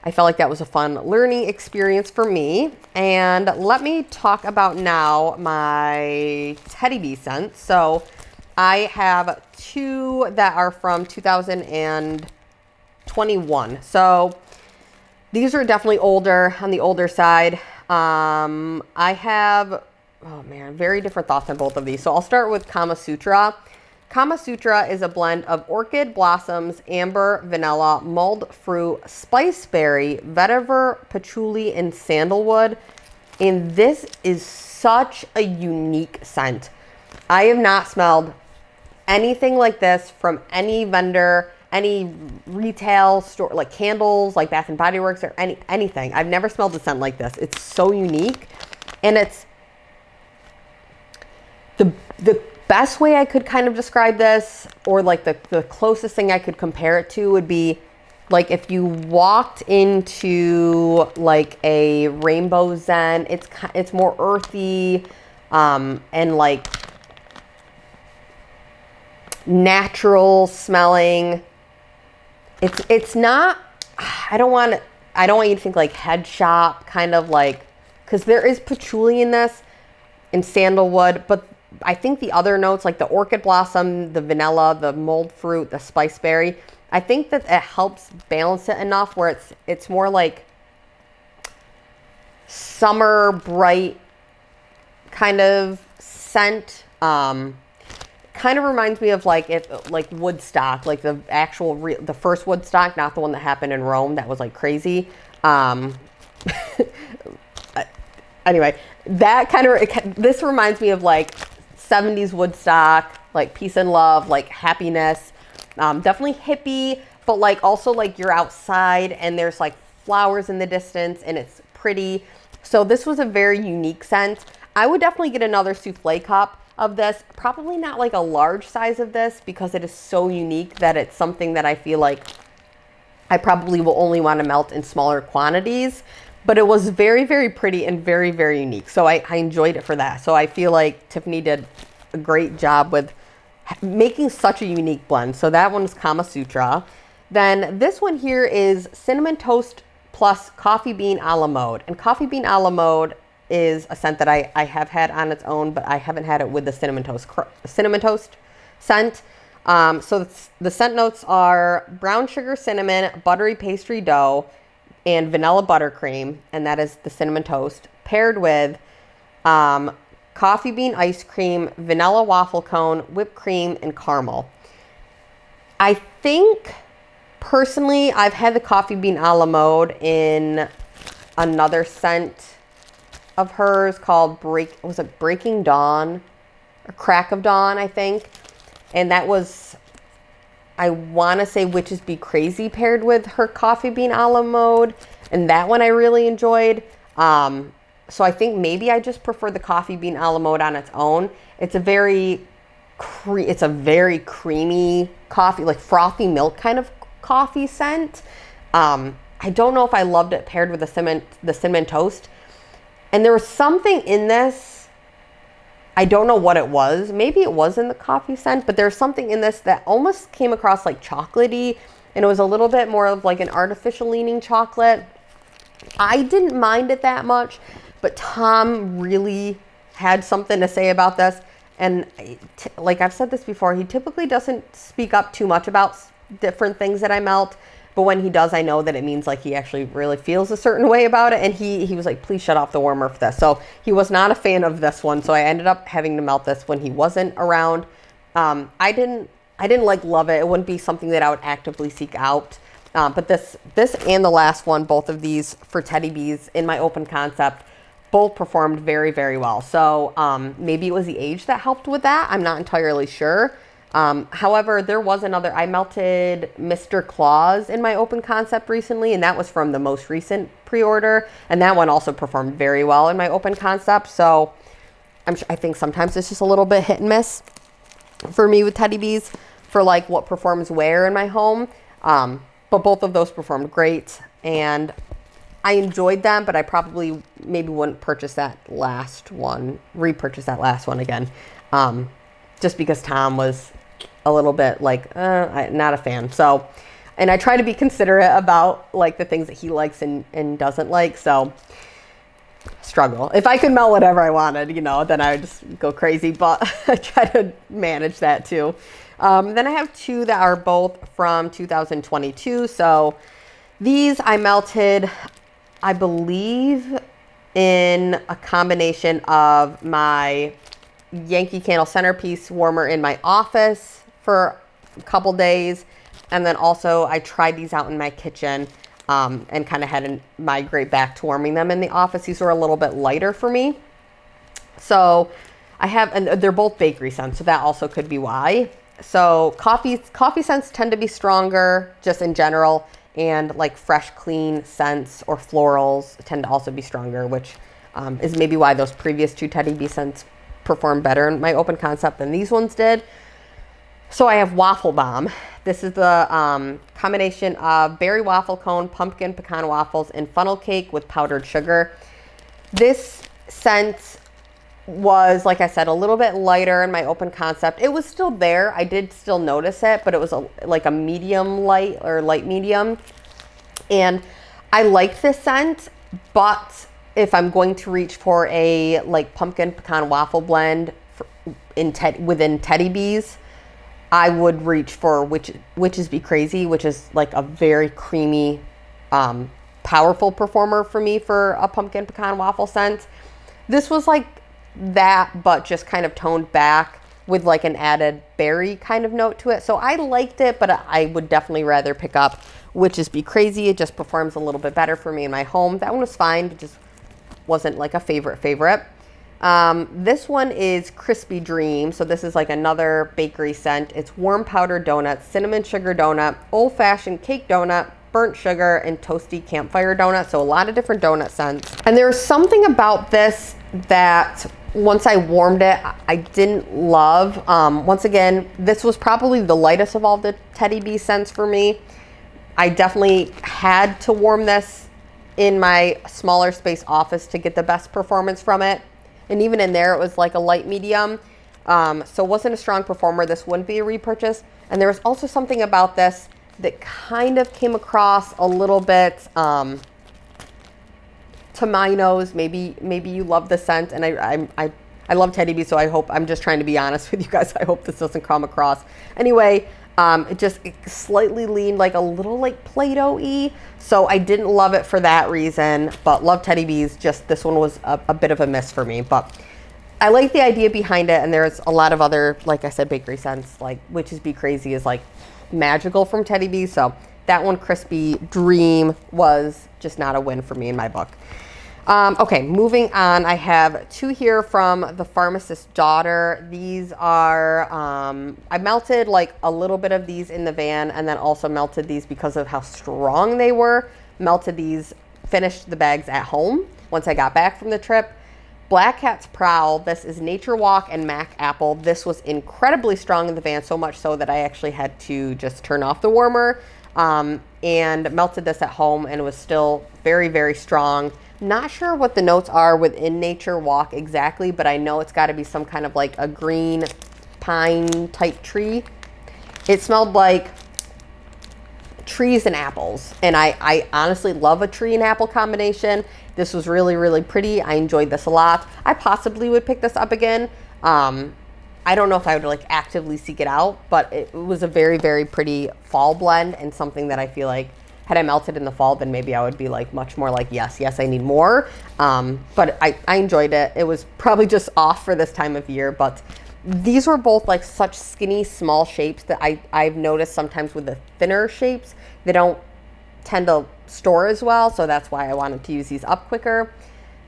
I felt like that was a fun learning experience for me. And let me talk about now my Teddy Bee scents. So I have 2 that are from 2021. So these are definitely older, on the older side. I have, oh man, very different thoughts on both of these. So I'll start with Kama Sutra. Kama Sutra is a blend of orchid blossoms, amber, vanilla, mulled fruit, spiceberry, vetiver, patchouli, and sandalwood. And this is such a unique scent. I have not smelled anything like this from any vendor, any retail store, like candles, like Bath and Body Works, or anything. I've never smelled a scent like this. It's so unique. And it's the best way I could kind of describe this, or like the closest thing I could compare it to, would be like if you walked into like a Rainbow Zen. It's more earthy and like natural smelling. It's not, I don't want you to think like head shop kind of, like, because there is patchouli in this and sandalwood, but I think the other notes, like the orchid blossom, the vanilla, the mulled fruit, the spiceberry, I think that it helps balance it enough where it's more like summer bright kind of scent. Kind of reminds me of like Woodstock, like the actual the first Woodstock, not the one that happened in Rome that was like crazy. Anyway, that kind of, this reminds me of like 70s Woodstock, like peace and love, like happiness, definitely hippie, but like also like you're outside and there's like flowers in the distance and it's pretty. So this was a very unique scent. I would definitely get another souffle cup of this, probably not like a large size of this, because it is so unique that it's something that I feel like I probably will only want to melt in smaller quantities. But it was very, very pretty and very, very unique. So I enjoyed it for that. So I feel like Tiffany did a great job with making such a unique blend. So that one's Kama Sutra. Then this one here is Cinnamon Toast plus Coffee Bean a la Mode. And Coffee Bean a la Mode is a scent that I have had on its own, but I haven't had it with the Cinnamon Toast scent. So the scent notes are brown sugar, cinnamon, buttery pastry dough, and vanilla buttercream, and that is the Cinnamon Toast, paired with coffee bean ice cream, vanilla waffle cone, whipped cream, and caramel. I think, personally, I've had the Coffee Bean a la Mode in another scent of hers called Breaking Dawn, or Crack of Dawn, I think. And that was, I want to say Witches Be Crazy paired with her Coffee Bean a la Mode. And that one I really enjoyed. So I think maybe I just prefer the Coffee Bean a la Mode on its own. It's a very creamy coffee, like frothy milk kind of coffee scent. I don't know if I loved it paired with the cinnamon toast. And there was something in this, I don't know what it was. Maybe it was in the coffee scent, but there's something in this that almost came across like chocolatey, and it was a little bit more of like an artificial leaning chocolate. I didn't mind it that much, but Tom really had something to say about this. And like I've said this before, he typically doesn't speak up too much about different things that I melt. But when he does, I know that it means like he actually really feels a certain way about it. And he was like, please shut off the warmer for this. So he was not a fan of this one. So I ended up having to melt this when he wasn't around. I didn't like love it. It wouldn't be something that I would actively seek out. But this and the last one, both of these for Teddy Bees in my open concept, both performed very, very well. So maybe it was the age that helped with that. I'm not entirely sure. However, there was another, I melted Mr. Claus in my open concept recently, and that was from the most recent pre-order. And that one also performed very well in my open concept. So I think sometimes it's just a little bit hit and miss for me with Teddy Bees for like what performs where in my home. But both of those performed great, and I enjoyed them, but I probably maybe wouldn't repurchase that last one again. just because Tom was a little bit like, not a fan. So, and I try to be considerate about like the things that he likes and doesn't like. So struggle. If I could melt whatever I wanted, you know, then I would just go crazy, but I try to manage that too. Then I have two that are both from 2022. So these I melted, I believe, in a combination of my Yankee Candle centerpiece warmer in my office for a couple days. And then also I tried these out in my kitchen and kind of had to migrate back to warming them in the office. These were a little bit lighter for me. So I have, and they're both bakery scents, so that also could be why. So coffee scents tend to be stronger just in general, and like fresh, clean scents or florals tend to also be stronger, which is maybe why those previous two Teddy B scents performed better in my open concept than these ones did. So I have Waffle Bomb. This is the combination of berry waffle cone, pumpkin pecan waffles, and funnel cake with powdered sugar. This scent was, like I said, a little bit lighter in my open concept. It was still there. I did still notice it, but it was like a medium light or light medium. And I like this scent, but if I'm going to reach for a like pumpkin pecan waffle blend within Teddy B's, I would reach for Witches Be Crazy, which is like a very creamy, powerful performer for me for a pumpkin pecan waffle scent. This was like that, but just kind of toned back with like an added berry kind of note to it. So I liked it, but I would definitely rather pick up Witches Be Crazy. It just performs a little bit better for me in my home. That one was fine, but just wasn't like a favorite. This one is Crispy Dream. So this is like another bakery scent. It's warm powdered donut, cinnamon sugar donut, old-fashioned cake donut, burnt sugar, and toasty campfire donut. So a lot of different donut scents. And there's something about this that once I warmed it, I didn't love. Once again, this was probably the lightest of all the Teddy B scents for me. I definitely had to warm this in my smaller space office to get the best performance from it. And even in there, it was like a light medium. So it wasn't a strong performer. This wouldn't be a repurchase. And there was also something about this that kind of came across a little bit to my nose. Maybe you love the scent, and I love Teddy B, so I hope, I'm just trying to be honest with you guys. I hope this doesn't come across. Anyway, it slightly leaned like a little like Play-Doh-y. So I didn't love it for that reason, but love Teddy B's. Just this one was a bit of a miss for me, but I like the idea behind it. And there's a lot of other, like I said, bakery scents, like Witches Be Crazy is like magical from Teddy B. So that one, Crispy Dream, was just not a win for me in my book. Okay, moving on. I have two here from the Pharmacist's Daughter. These are, I melted like a little bit of these in the van, and then also melted these because of how strong they were. Melted these, finished the bags at home once I got back from the trip. Black Cat's Prowl. This is Nature Walk and Mac Apple. This was incredibly strong in the van, so much so that I actually had to just turn off the warmer, and melted this at home, and it was still very, very strong. Not sure what the notes are within Nature Walk exactly, but I know it's got to be some kind of like a green pine type tree. It smelled like trees and apples, and I honestly love a tree and apple combination. This was really, really pretty. I enjoyed this a lot. I possibly would pick this up again. I don't know if I would like actively seek it out, but it was a very, very pretty fall blend, and something that I feel like had I melted in the fall, then maybe I would be like much more like, yes, I need more. But I enjoyed it. It was probably just off for this time of year, but these were both like such skinny, small shapes that I've noticed sometimes with the thinner shapes, they don't tend to store as well. So that's why I wanted to use these up quicker.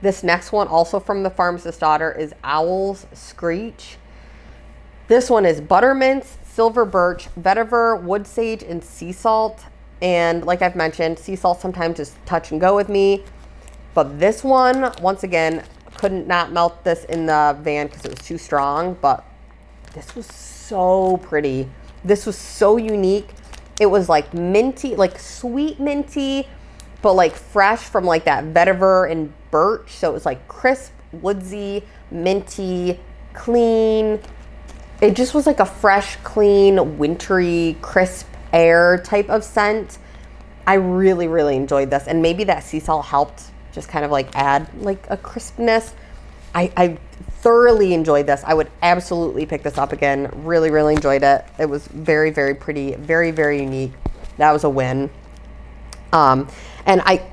This next one, also from the Pharmacist's Daughter, is Owl's Screech. This one is buttermint, silver birch, vetiver, wood sage, and sea salt. And like I've mentioned, sea salt sometimes just touch and go with me. But this one, once again, couldn't not melt this in the van because it was too strong. But this was so pretty. This was so unique. It was like minty, like sweet minty, but like fresh from like that vetiver and birch. So it was like crisp, woodsy, minty, clean. It just was like a fresh, clean, wintry, crisp air type of scent. I really, really enjoyed this. And maybe that sea salt helped just kind of like add like a crispness. I thoroughly enjoyed this. I would absolutely pick this up again. Really, really enjoyed it. It was very, very pretty, very, very unique. That was a win. And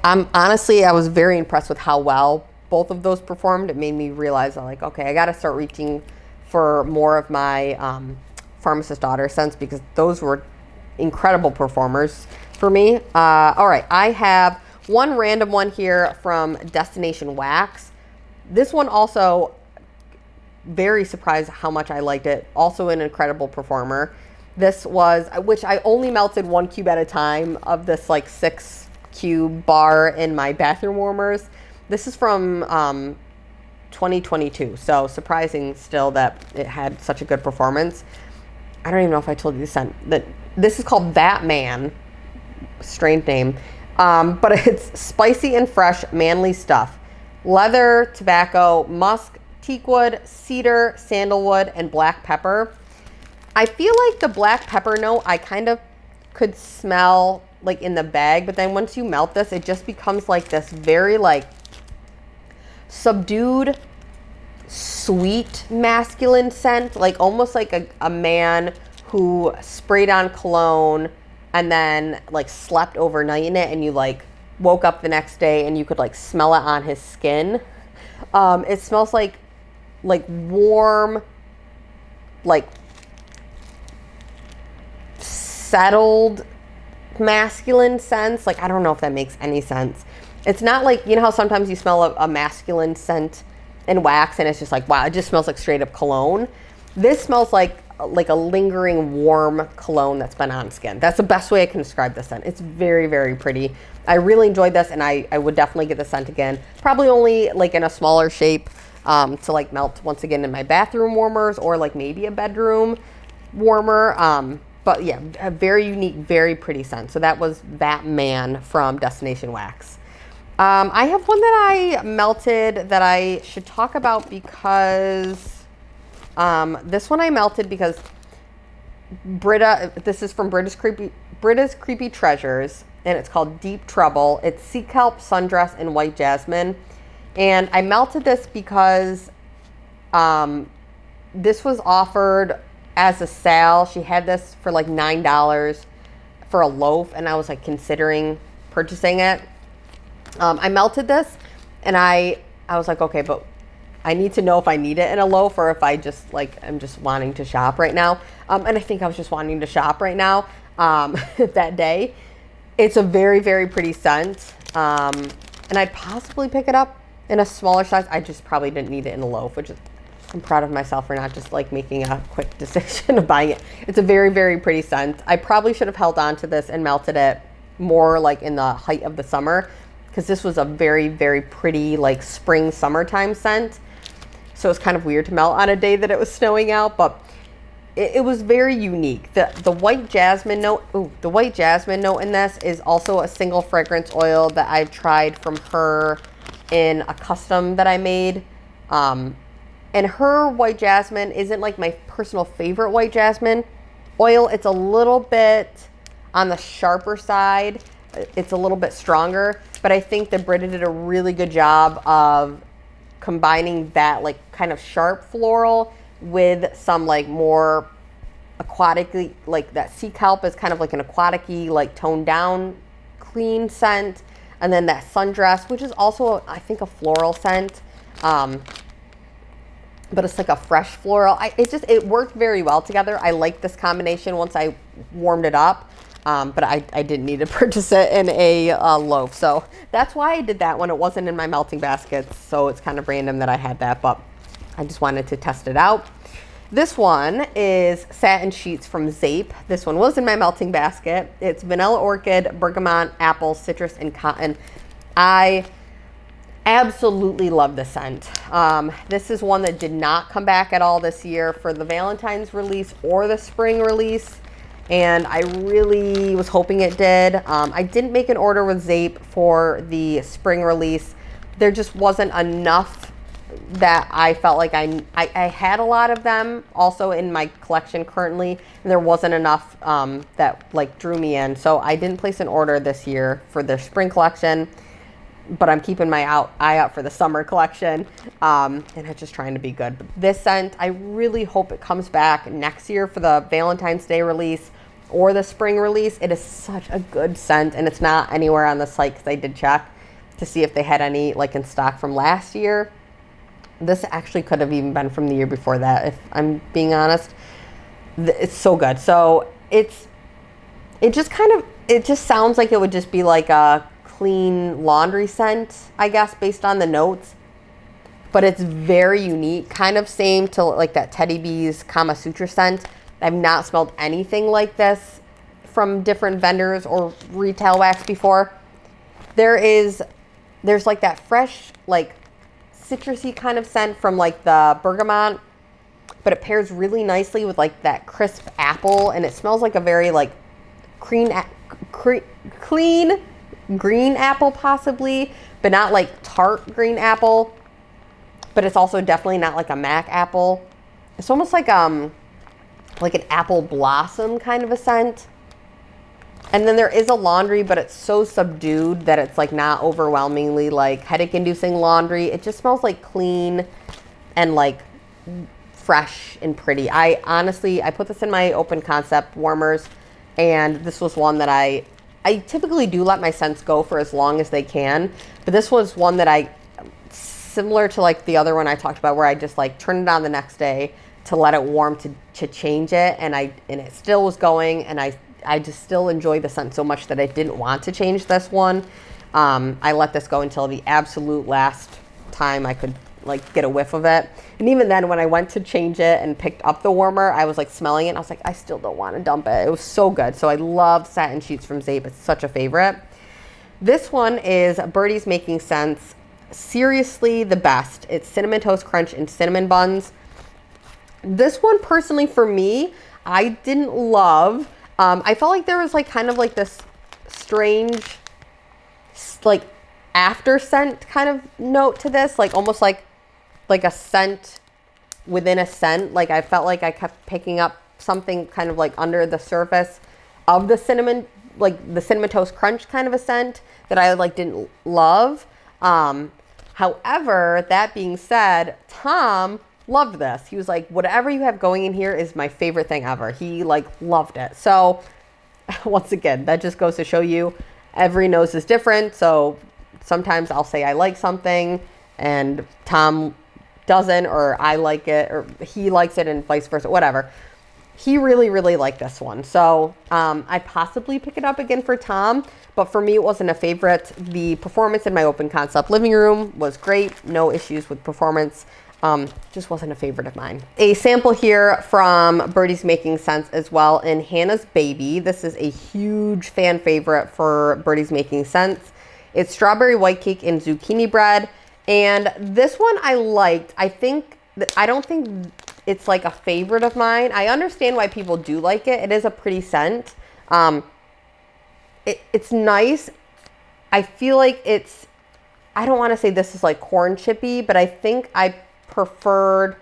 I'm honestly, I was very impressed with how well both of those performed. It made me realize I'm like, okay, I got to start reaching for more of my Pharmacist daughter scents, because those were incredible performers for me. All right, I have one random one here from Destination Wax. This one also, very surprised how much I liked it. Also an incredible performer. This was, which I only melted 1 cube at a time of this like 6 cube bar in my bathroom warmers. This is from 2022. So surprising still that it had such a good performance. I don't even know if I told you the scent. This is called That Man. Strange name. But it's spicy and fresh, manly stuff. Leather, tobacco, musk, teakwood, cedar, sandalwood, and black pepper. I feel like the black pepper note I kind of could smell like in the bag, but then once you melt this, it just becomes like this very like subdued, sweet, masculine scent, like almost like a man who sprayed on cologne and then like slept overnight in it, and you like woke up the next day and you could like smell it on his skin. It smells like warm, like settled masculine scents. Like, I don't know if that makes any sense. It's not like, you know how sometimes you smell a masculine scent in wax and it's just like, wow, it just smells like straight up cologne. This smells like a lingering warm cologne that's been on skin. That's the best way I can describe this scent. It's very, very pretty. I really enjoyed this, and I would definitely get the scent again. Probably only like in a smaller shape to like melt once again in my bathroom warmers, or like maybe a bedroom warmer. But yeah, a very unique, very pretty scent. So that was That Man from Destination Wax. I have one that I melted that I should talk about, because this one I melted because Britta, this is from Britta's Creepy Tresures, and it's called Deep Trouble. It's sea kelp, sundress, and white jasmine. And I melted this because this was offered as a sale. She had this for like $9 for a loaf, and I was like considering purchasing it. I melted this, and I was like, okay, but I need to know if I need it in a loaf or if I just like, I'm just wanting to shop right now. And I think I was just wanting to shop right now that day. It's a very, very pretty scent. And I'd possibly pick it up in a smaller size. I just probably didn't need it in a loaf, which is, I'm proud of myself for not just like making a quick decision of buying it. It's a very, very pretty scent. I probably should have held on to this and melted it more like in the height of the summer, because this was a very, very pretty like spring, summertime scent. So it's kind of weird to melt on a day that it was snowing out, but it was very unique. The white jasmine note, the white jasmine note in this is also a single fragrance oil that I've tried from her in a custom that I made. And her white jasmine isn't like my personal favorite white jasmine oil. It's a little bit on the sharper side. It's a little bit stronger, but I think that Britta did a really good job of combining that like kind of sharp floral with some like more aquatic, like that sea kelp is kind of like an aquatic-y, like toned down clean scent, and then that sundress, which is also I think a floral scent, but it's like a fresh floral. It worked very well together. I liked this combination once I warmed it up. But I didn't need to purchase it in a loaf. So that's why I did that when it wasn't in my melting baskets. So it's kind of random that I had that, but I just wanted to test it out. This one is Satin Sheets from Zeep. This one was in my melting basket. It's vanilla orchid, bergamot, apple, citrus, and cotton. I absolutely love the scent. This is one that did not come back at all this year for the Valentine's release or the spring release. And I really was hoping it did. I didn't make an order with Zeep for the spring release. There just wasn't enough that I felt like I had a lot of them also in my collection currently, and there wasn't enough that like drew me in. So I didn't place an order this year for their spring collection, but I'm keeping my eye out for the summer collection, and I'm just trying to be good. But this scent, I really hope it comes back next year for the Valentine's Day release or the spring release. It is such a good scent, and it's not anywhere on the site because I did check to see if they had any like in stock from last year. This actually could have even been from the year before that, if I'm being honest. It's so good. So it just sounds like it would just be like a clean laundry scent, I guess, based on the notes. But it's very unique, kind of same to like that Teddy Bees Kama Sutra scent. I've not smelled anything like this from different vendors or retail wax before. There's like that fresh, like citrusy kind of scent from like the bergamot, but it pairs really nicely with like that crisp apple, and it smells like a very like clean green apple possibly, but not like tart green apple. But it's also definitely not like a Mac apple. It's almost like an apple blossom kind of a scent. And then there is a laundry, but it's so subdued that it's like not overwhelmingly like headache inducing laundry. It just smells like clean and like fresh and pretty. I put this in my open concept warmers, and this was one that I typically do let my scents go for as long as they can, but this was one that similar to like the other one I talked about, where I just like turned it on the next day to let it warm to change it, and it still was going, and I just still enjoy the scent so much that I didn't want to change this one. I let this go until the absolute last time I could like get a whiff of it. And even then, when I went to change it and picked up the warmer, I was like smelling it, and I was like, I still don't want to dump it. It was so good. So I love Satin Sheets from Zeep. It's such a favorite. This one is Birdies Making Scents. Seriously the best. It's Cinnamon Toast Crunch and Cinnamon Buns. This one personally for me, I didn't love. I felt like there was like kind of like this strange like after scent kind of note to this, like almost like a scent within a scent. Like I felt like I kept picking up something kind of like under the surface of the cinnamon, like the Cinnamon Toast Crunch kind of a scent that I like didn't love. However, that being said, Tom loved this. He was like, whatever you have going in here is my favorite thing ever. He like loved it. So once again, that just goes to show you every nose is different. So sometimes I'll say I like something and Tom doesn't, or I like it, or he likes it, and vice versa, whatever. He really, really liked this one. So I'd possibly pick it up again for Tom, but for me, it wasn't a favorite. The performance in my open concept living room was great. No issues with performance. Just wasn't a favorite of mine. A sample here from Birdies Making Scents as well in Hannah's Baby. This is a huge fan favorite for Birdies Making Scents. It's Strawberry White Cake and Zucchini Bread. And this one I liked. I don't think it's like a favorite of mine. I understand why people do like it. It is a pretty scent. It's nice. I feel like I don't want to say this is like corn chippy, but I think I preferred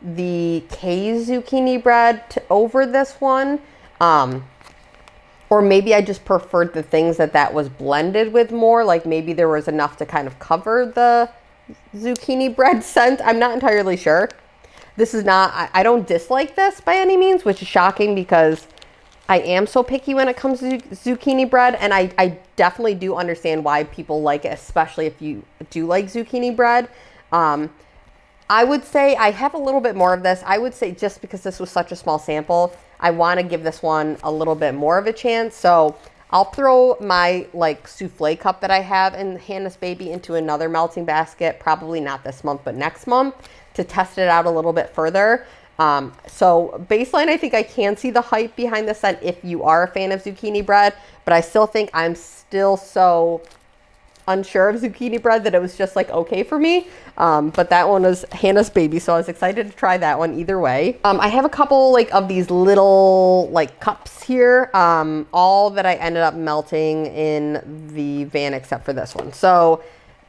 the Kaes zucchini bread over this one. Or maybe I just preferred the things that was blended with more. Like maybe there was enough to kind of cover the zucchini bread scent. I'm not entirely sure. This is not, I don't dislike this by any means, which is shocking because I am so picky when it comes to zucchini bread. And I definitely do understand why people like it, especially if you do like zucchini bread. I would say I have a little bit more of this. I would say just because this was such a small sample, I want to give this one a little bit more of a chance. So I'll throw my like souffle cup that I have in Hannah's Baby into another melting basket, probably not this month, but next month, to test it out a little bit further. So baseline, I think I can see the hype behind the scent if you are a fan of zucchini bread, but I still think I'm still so unsure of zucchini bread that it was just like okay for me. But that one was Hannah's Baby, so I was excited to try that one either way. I have a couple like of these little like cups here, all that I ended up melting in the van except for this one. So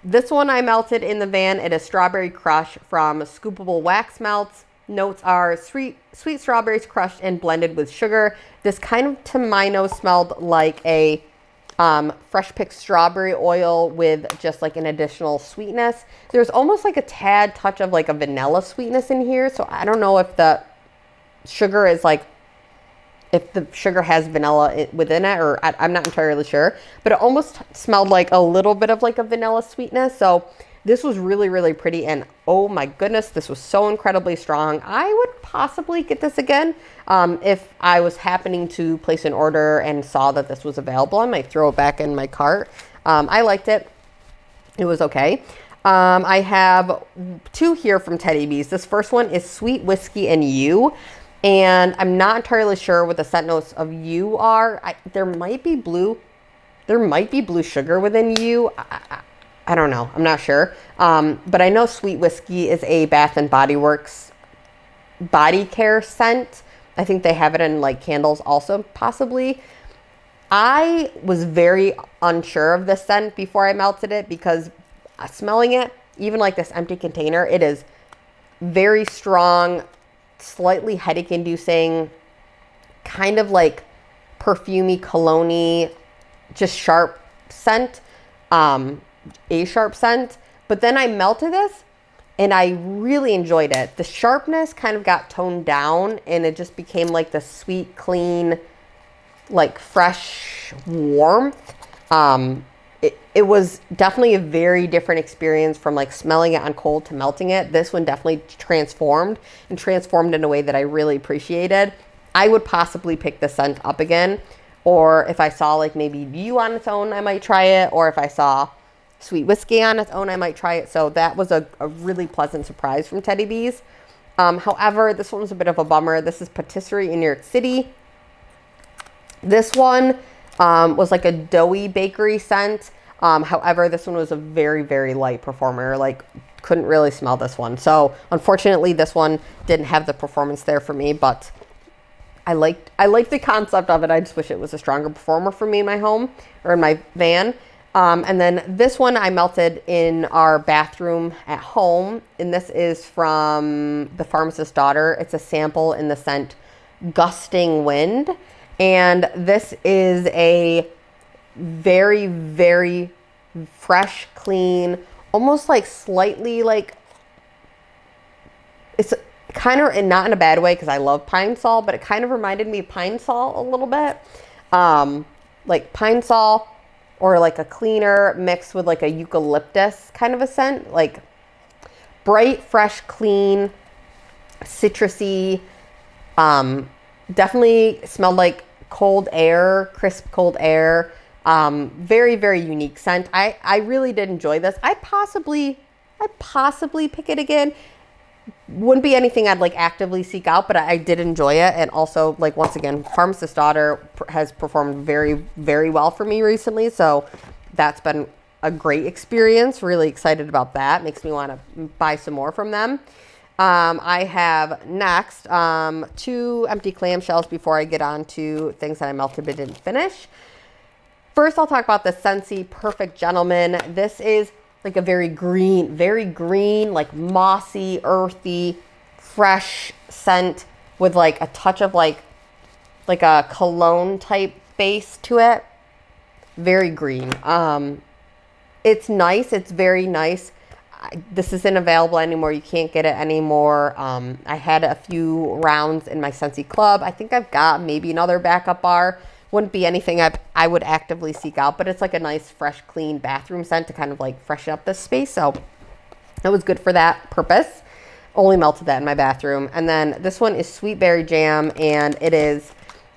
This one I melted in the van. It is Strawberry Crush from Scoopable Wax Melts. Notes are sweet strawberries crushed and blended with sugar. This kind of, to my nose, smelled like a fresh picked strawberry oil with just like an additional sweetness. There's almost like a tad touch of like a vanilla sweetness in here. So I don't know if the sugar is like, if the sugar has vanilla within it, or I'm not entirely sure, but it almost smelled like a little bit of like a vanilla sweetness. So this was really, really pretty. And oh my goodness, this was so incredibly strong. I would possibly get this again. If I was happening to place an order and saw that this was available, I might throw it back in my cart. I liked it. It was okay. I have two here from Teddy Bees. This first one is Sweet Whiskey and You. And I'm not entirely sure what the scent notes of You are. There might be blue sugar within You. I don't know. I'm not sure. But I know Sweet Whiskey is a Bath and Body Works body care scent. I think they have it in like candles also, possibly. I was very unsure of this scent before I melted it, because smelling it, even like this empty container, it is very strong, slightly headache inducing, kind of like perfumey, cologne-y, just sharp scent, a sharp scent. But then I melted this and I really enjoyed it. The sharpness kind of got toned down and it just became like the sweet, clean, like fresh warmth. It was definitely a very different experience from like smelling it on cold to melting it. This one definitely transformed in a way that I really appreciated. I would possibly pick the scent up again, or if I saw like maybe You on its own, I might try it, or if I saw Sweet Whiskey on its own, I might try it. So that was a really pleasant surprise from Teddy Bees. However, this one was a bit of a bummer. This is Patisserie in New York City. This one was like a doughy bakery scent. However, this one was a very, very light performer. Like, couldn't really smell this one. So unfortunately, this one didn't have the performance there for me, but I liked the concept of it. I just wish it was a stronger performer for me in my home or in my van. And then this one I melted in our bathroom at home. And this is from the Pharmacist Daughter. It's a sample in the scent Gusting Wind. And this is a very, very fresh, clean, almost like slightly like, it's kind of, and not in a bad way because I love Pine Sol, but it kind of reminded me of Pine Sol a little bit. Like Pine Sol, or like a cleaner mixed with like a eucalyptus kind of a scent. Like bright, fresh, clean, citrusy. Definitely smelled like cold air, crisp cold air. Very, very unique scent. I really did enjoy this. I'd possibly pick it again. Wouldn't be anything I'd like actively seek out, but I did enjoy it. And also, like, once again, Pharmacist Daughter has performed very, very well for me recently. So that's been a great experience. Really excited about that. Makes me want to buy some more from them. I have next 2 empty clamshells before I get on to things that I melted but didn't finish. First, I'll talk about the Scentsy Perfect Gentleman. This is like a very green, like mossy, earthy, fresh scent with like a touch of like a cologne type base to it. Very green. It's nice. It's very nice. This isn't available anymore. You can't get it anymore. I had a few rounds in my Scentsy Club. I think I've got maybe another backup bar. Wouldn't be anything I would actively seek out, but it's like a nice, fresh, clean bathroom scent to kind of like freshen up this space. So it was good for that purpose. Only melted that in my bathroom. And then this one is Sweet Berry Jam, and it is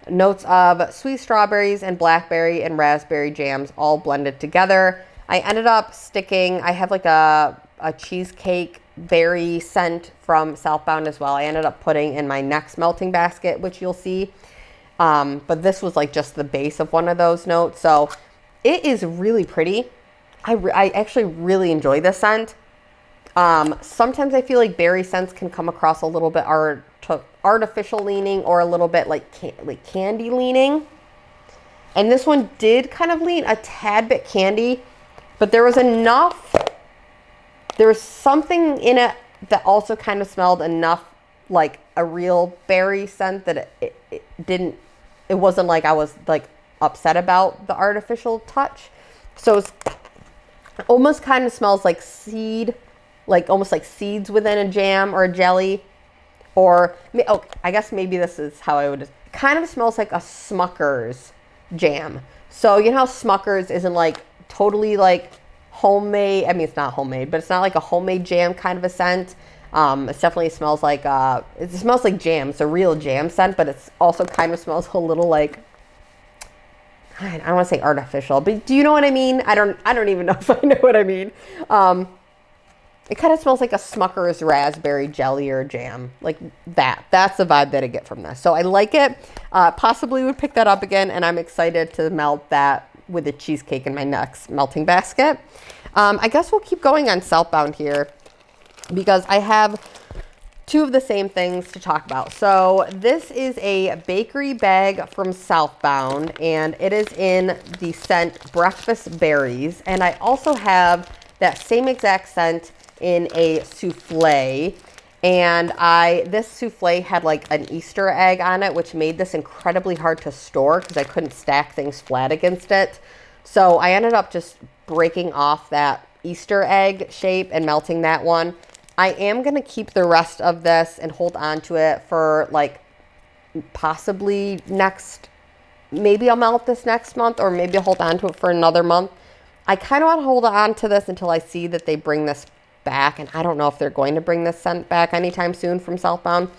notes of sweet strawberries and blackberry and raspberry jams all blended together. I ended up sticking, I have like a cheesecake berry scent from Southbound as well. I ended up putting in my next melting basket, which you'll see. But this was like just the base of one of those notes. So it is really pretty. I actually really enjoy this scent. Sometimes I feel like berry scents can come across a little bit artificial leaning or a little bit like candy leaning. And this one did kind of lean a tad bit candy, but there was enough There's something in it that also kind of smelled enough like a real berry scent that it wasn't like I was like upset about the artificial touch. So it's almost kind of smells like seed, like almost like seeds within a jam or a jelly. Or, oh, I guess maybe this is how I would, it kind of smells like a Smucker's jam. So you know how Smucker's isn't like totally like homemade, I mean it's not homemade, but it's not like a homemade jam kind of a scent. It definitely smells like, it smells like jam. It's a real jam scent, but it's also kind of smells a little like, I don't want to say artificial, but do you know what I mean? I don't even know if I know what I mean. It kind of smells like a Smucker's raspberry jelly or jam, like that. That's the vibe that I get from this. So I like it. Possibly would pick that up again, and I'm excited to melt that with a cheesecake in my next melting basket. I guess we'll keep going on Southbound here because I have two of the same things to talk about. So this is a bakery bag from Southbound, and it is in the scent Breakfast Berries. And I also have that same exact scent in a souffle, and this souffle had like an Easter egg on it, which made this incredibly hard to store because I couldn't stack things flat against it. So I ended up just breaking off that Easter egg shape and melting that one. I am going to keep the rest of this and hold on to it for like possibly maybe I'll melt this next month, or maybe I'll hold on to it for another month. I kind of want to hold on to this until I see that they bring this back, and I don't know if they're going to bring this scent back anytime soon from Southbound,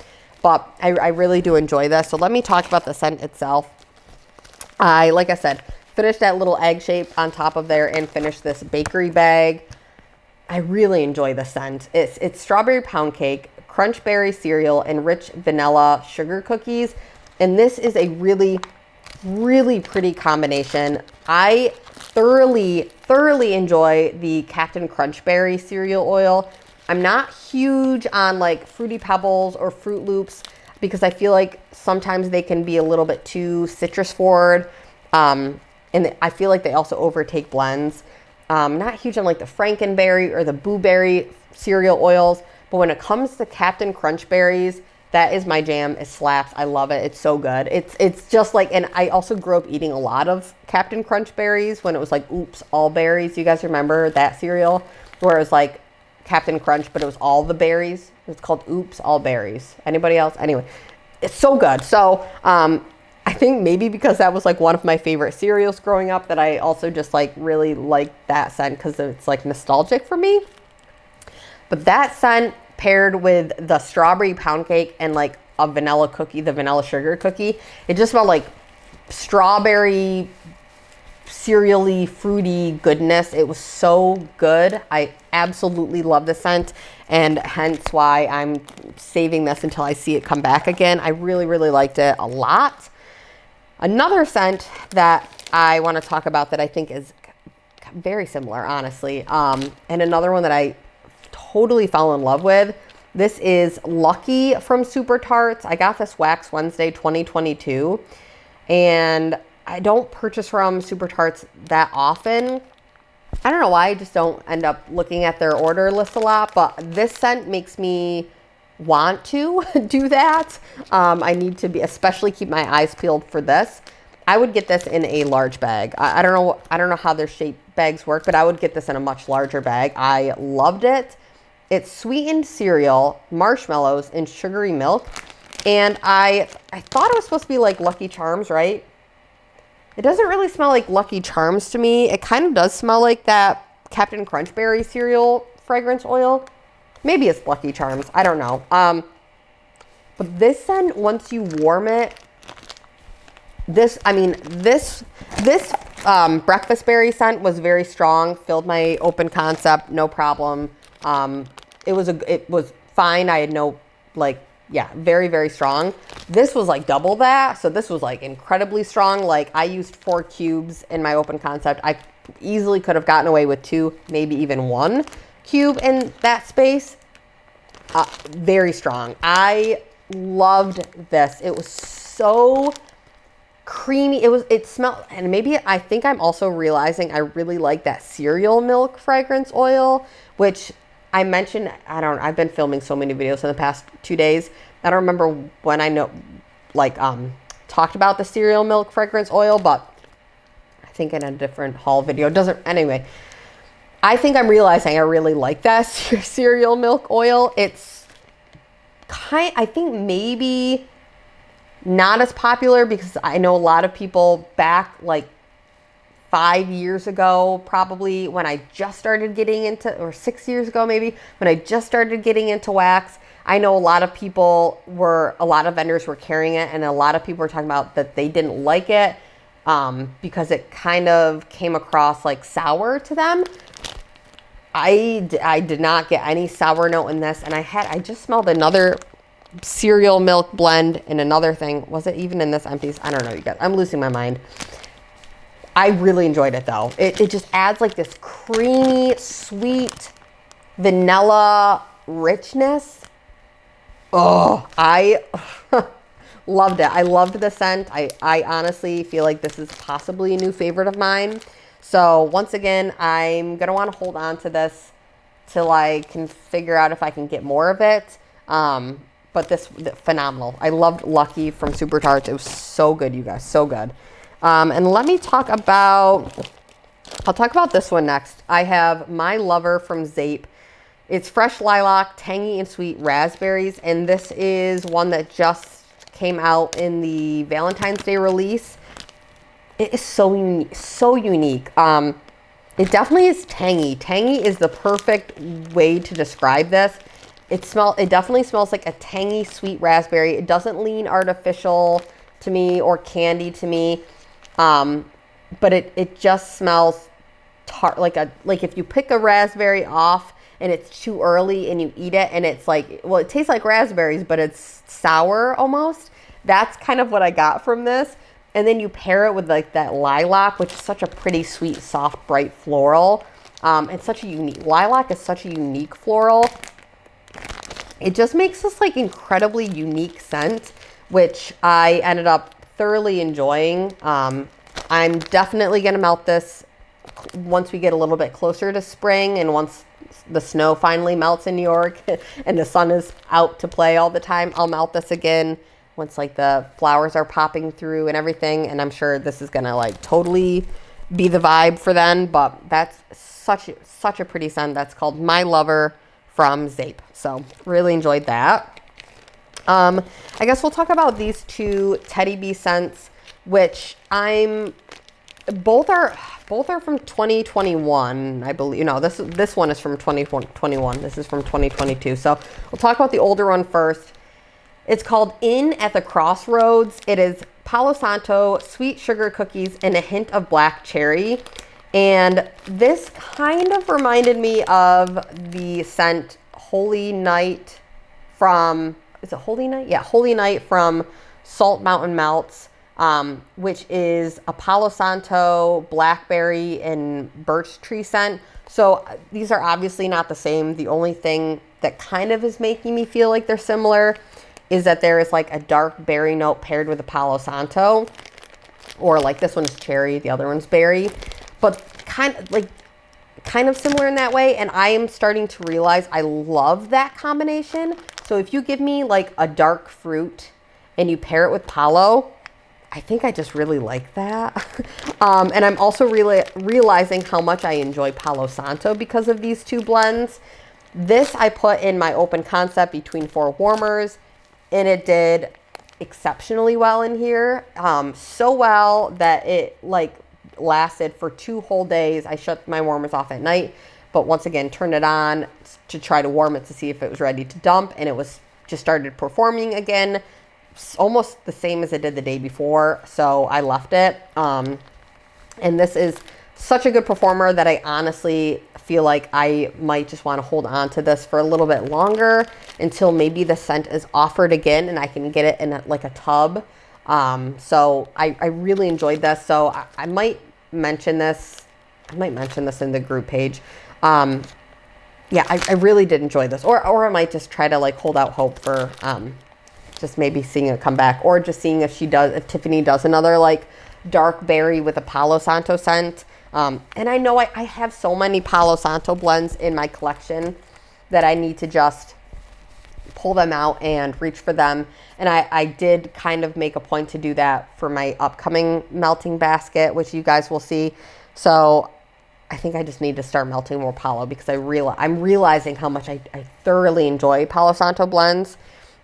but I really do enjoy this. So let me talk about the scent itself. Like I said, finished that little egg shape on top of there and finished this bakery bag. I really enjoy the scent. It's strawberry pound cake, crunch berry cereal, and rich vanilla sugar cookies, and this is a really, really pretty combination. I thoroughly enjoy the Captain Crunch Berry cereal oil. I'm not huge on like Fruity Pebbles or Fruit Loops because I feel like sometimes they can be a little bit too citrus forward. And I feel like they also overtake blends. Not huge on like the Frankenberry or the Boo Berry cereal oils, but when it comes to Captain Crunch Berries, that is my jam. It slaps. I love it. It's so good. It's just like, and I also grew up eating a lot of Captain Crunch Berries when it was like Oops All Berries. You guys remember that cereal where it was like Captain Crunch, but it was all the berries. It's called Oops All Berries. Anybody else? Anyway, it's so good. So I think maybe because that was like one of my favorite cereals growing up that I also just like really like that scent because it's like nostalgic for me. But that scent paired with the strawberry pound cake and like a vanilla cookie, the vanilla sugar cookie, it just smelled like strawberry cereally fruity goodness. It was so good. I absolutely love the scent, and hence why I'm saving this until I see it come back again. I really liked it a lot. Another scent that I want to talk about that I think is very similar, honestly, and another one that I totally fell in love with. This is Lucky from Supertarts. I got this Wax Wednesday 2022, and I don't purchase from Supertarts that often. I don't know why, I just don't end up looking at their order list a lot, but this scent makes me want to do that. I need to especially keep my eyes peeled for this. I would get this in a large bag. I don't know how their shape bags work, but I would get this in a much larger bag. I loved it. It's sweetened cereal, marshmallows, and sugary milk. And I thought it was supposed to be like Lucky Charms, right? It doesn't really smell like Lucky Charms to me. It kind of does smell like that Captain Crunch Berry cereal fragrance oil. Maybe it's Lucky Charms. I don't know. But this scent, once you warm it, this breakfast berry scent was very strong. Filled my open concept, no problem. It was fine. I had no, very strong. This was like double that. So this was like incredibly strong. Like I used 4 cubes in my open concept. I easily could have gotten away with 2, maybe even 1 cube in that space. Very strong. I loved this. It was so creamy. It smelled, and maybe I think I'm also realizing I really like that cereal milk fragrance oil, which I mentioned, I've been filming so many videos in the past 2 days. I don't remember when I talked about the cereal milk fragrance oil, but I think in a different haul video. Anyway, I think I'm realizing I really like that cereal milk oil. It's I think maybe not as popular because I know a lot of people back like 5 years ago, probably when I just started getting into, or 6 years ago maybe, when I just started getting into wax. I know a lot of vendors were carrying it, and a lot of people were talking about that they didn't like it because it kind of came across like sour to them. I did not get any sour note in this, and I just smelled another cereal milk blend in another thing. Was it even in this Empties? I don't know, you guys. I'm losing my mind. I really enjoyed it though. It just adds like this creamy, sweet, vanilla richness. Oh, I loved it. I loved the scent. I honestly feel like this is possibly a new favorite of mine. So once again, I'm going to want to hold on to this till I can figure out if I can get more of it. But phenomenal. I loved Lucky from Supertarts. It was so good, you guys. So good. And let me talk about, I'll talk about this one next. I have My Lover from Zeep. It's fresh lilac, tangy and sweet raspberries. And this is one that just came out in the Valentine's Day release. It is so unique. It definitely is tangy. Tangy is the perfect way to describe this. It definitely smells like a tangy, sweet raspberry. It doesn't lean artificial to me or candy to me. But it just smells tart, like if you pick a raspberry off and it's too early and you eat it and it's like, well, it tastes like raspberries, but it's sour almost. That's kind of what I got from this. And then you pair it with like that lilac, which is such a pretty sweet, soft, bright floral. It's such a lilac is such a unique floral. It just makes this like incredibly unique scent, which I ended up thoroughly enjoying. I'm definitely going to melt this once we get a little bit closer to spring and once the snow finally melts in New York and the sun is out to play all the time. I'll melt this again once like the flowers are popping through and everything, and I'm sure this is going to like totally be the vibe for then, but that's such a pretty scent. That's called My Lover from Zeep. So really enjoyed that. I guess we'll talk about these two Teddy Bee scents, which both are from 2021, I believe. No, this one is from 2021. This is from 2022. So we'll talk about the older one first. It's called In at the Crossroads. It is Palo Santo, sweet sugar cookies, and a hint of black cherry. And this kind of reminded me of the scent Holy Night from, is it Holy Night? Yeah, Holy Night from Salt Mountain Melts, which is a Palo Santo, blackberry, and birch tree scent. So these are obviously not the same. The only thing that kind of is making me feel like they're similar is that there is like a dark berry note paired with a Palo Santo, or like this one's cherry, the other one's berry, but kind of similar in that way. And I am starting to realize I love that combination. So if you give me like a dark fruit and you pair it with Palo, I think I just really like that. And I'm also really realizing how much I enjoy Palo Santo because of these two blends. This I put in my open concept between 4 warmers, and it did exceptionally well in here. So well that it like lasted for 2 whole days. I shut my warmers off at night, but once again turned it on to try to warm it to see if it was ready to dump, and it was just started performing again, almost the same as it did the day before. So I left it. And this is such a good performer that I honestly feel like I might just want to hold on to this for a little bit longer until maybe the scent is offered again and I can get it in like a tub. So I really enjoyed this. So I might mention this. I might mention this in the group page. Yeah, I really did enjoy this. Or I might just try to like hold out hope for just maybe seeing it come back, or just seeing if Tiffany does another like dark berry with a Palo Santo scent. And I know I have so many Palo Santo blends in my collection that I need to just pull them out and reach for them. And I did kind of make a point to do that for my upcoming melting basket, which you guys will see. So I think I just need to start melting more Palo, because I'm realizing how much I thoroughly enjoy Palo Santo blends.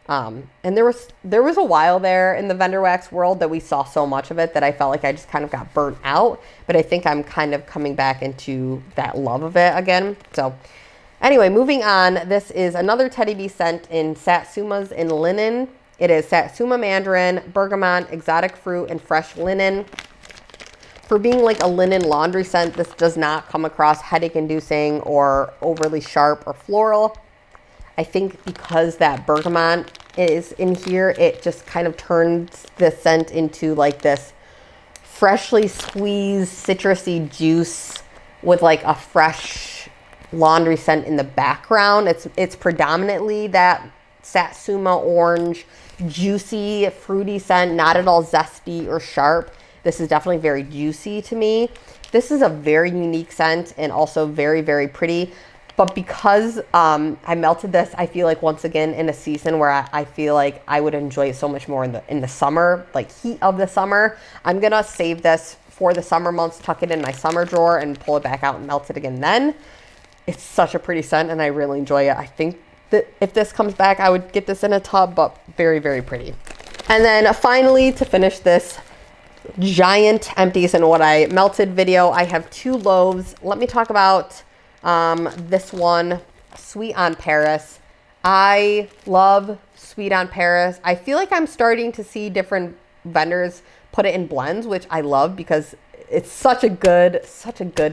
And there was a while there in the vendor wax world that we saw so much of it that I felt like I just kind of got burnt out. But I think I'm kind of coming back into that love of it again. So anyway, moving on. This is another Teddy Bee scent in Satsumas in linen. It is Satsuma mandarin, bergamot, exotic fruit, and fresh linen. For being like a linen laundry scent, this does not come across headache inducing or overly sharp or floral. I think because that bergamot is in here, it just kind of turns the scent into like this freshly squeezed citrusy juice with like a fresh laundry scent in the background. It's predominantly that Satsuma orange, juicy, fruity scent, not at all zesty or sharp. This is definitely very juicy to me. This is a very unique scent and also very, very pretty. But because I melted this, I feel like once again in a season where I feel like I would enjoy it so much more in the summer, like heat of the summer. I'm gonna save this for the summer months, tuck it in my summer drawer and pull it back out and melt it again then. It's such a pretty scent and I really enjoy it. I think that if this comes back, I would get this in a tub, but very, very pretty. And then finally, to finish this giant Empties and what I melted video, I have 2 loaves. Let me talk about this one, Sweet on Paris. I love Sweet on Paris. I feel like I'm starting to see different vendors put it in blends, which I love because it's such a good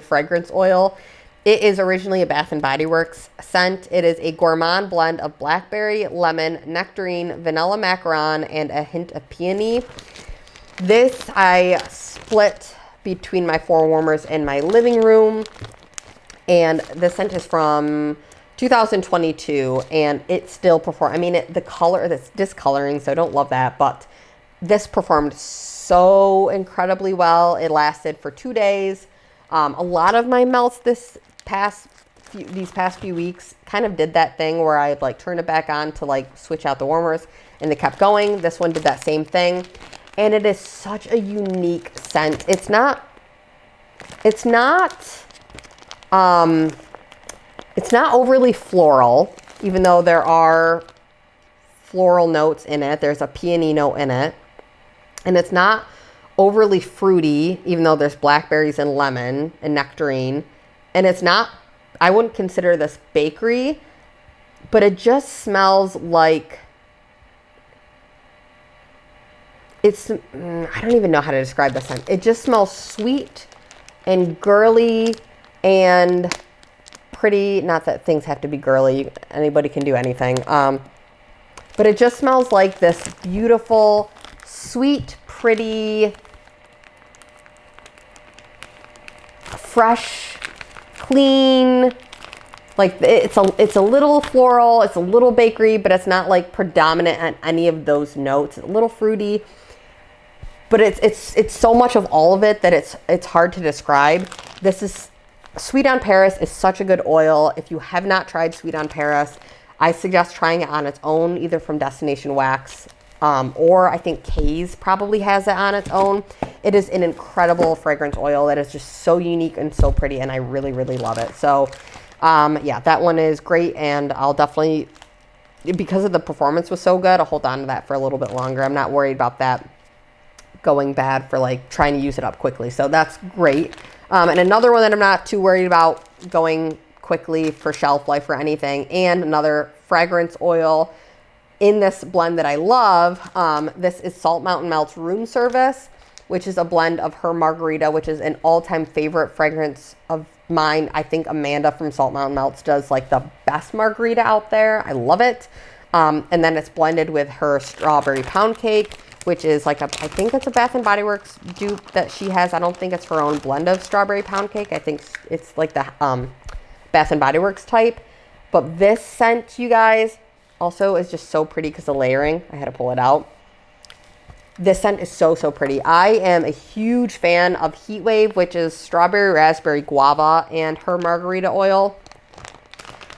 fragrance oil. It is originally a Bath & Body Works scent. It is a gourmand blend of blackberry, lemon, nectarine, vanilla macaron, and a hint of peony. This I split between my 4 warmers in my living room. And this scent is from 2022 and it still performed. I mean, the color, it's discoloring, so I don't love that, but this performed so incredibly well. It lasted for 2 days. A lot of my melts these past few weeks kind of did that thing where I'd like turn it back on to like switch out the warmers and they kept going. This one did that same thing. And it is such a unique scent. It's not overly floral, even though there are floral notes in it. There's a peony note in it. And it's not overly fruity, even though there's blackberries and lemon and nectarine. And it's not, I wouldn't consider this bakery, but it just smells like, I don't even know how to describe the scent. It just smells sweet and girly and pretty. Not that things have to be girly. Anybody can do anything. But it just smells like this beautiful, sweet, pretty, fresh, clean. Like it's a little floral. It's a little bakery, but it's not like predominant on any of those notes. It's a little fruity. But it's so much of all of it that it's hard to describe. This is Sweet on Paris is such a good oil. If you have not tried Sweet on Paris, I suggest trying it on its own, either from Destination Wax or I think Kaes probably has it on its own. It is an incredible fragrance oil that is just so unique and so pretty, and I really, really love it. So yeah, that one is great, and I'll definitely, because of the performance was so good, I'll hold on to that for a little bit longer. I'm not worried about that going bad for like trying to use it up quickly. So that's great. And another one that I'm not too worried about going quickly for shelf life or anything, and another fragrance oil in this blend that I love. This is Salt Mountain Melts Room Service, which is a blend of her margarita, which is an all-time favorite fragrance of mine. I think Amanda from Salt Mountain Melts does like the best margarita out there. I love it. And then it's blended with her strawberry pound cake, which is like I think it's a Bath & Body Works dupe that she has. I don't think it's her own blend of strawberry pound cake. I think it's like the Bath & Body Works type. But this scent, you guys, also is just so pretty because of layering. I had to pull it out. This scent is so, so pretty. I am a huge fan of Heat Wave, which is strawberry, raspberry, guava, and her margarita oil.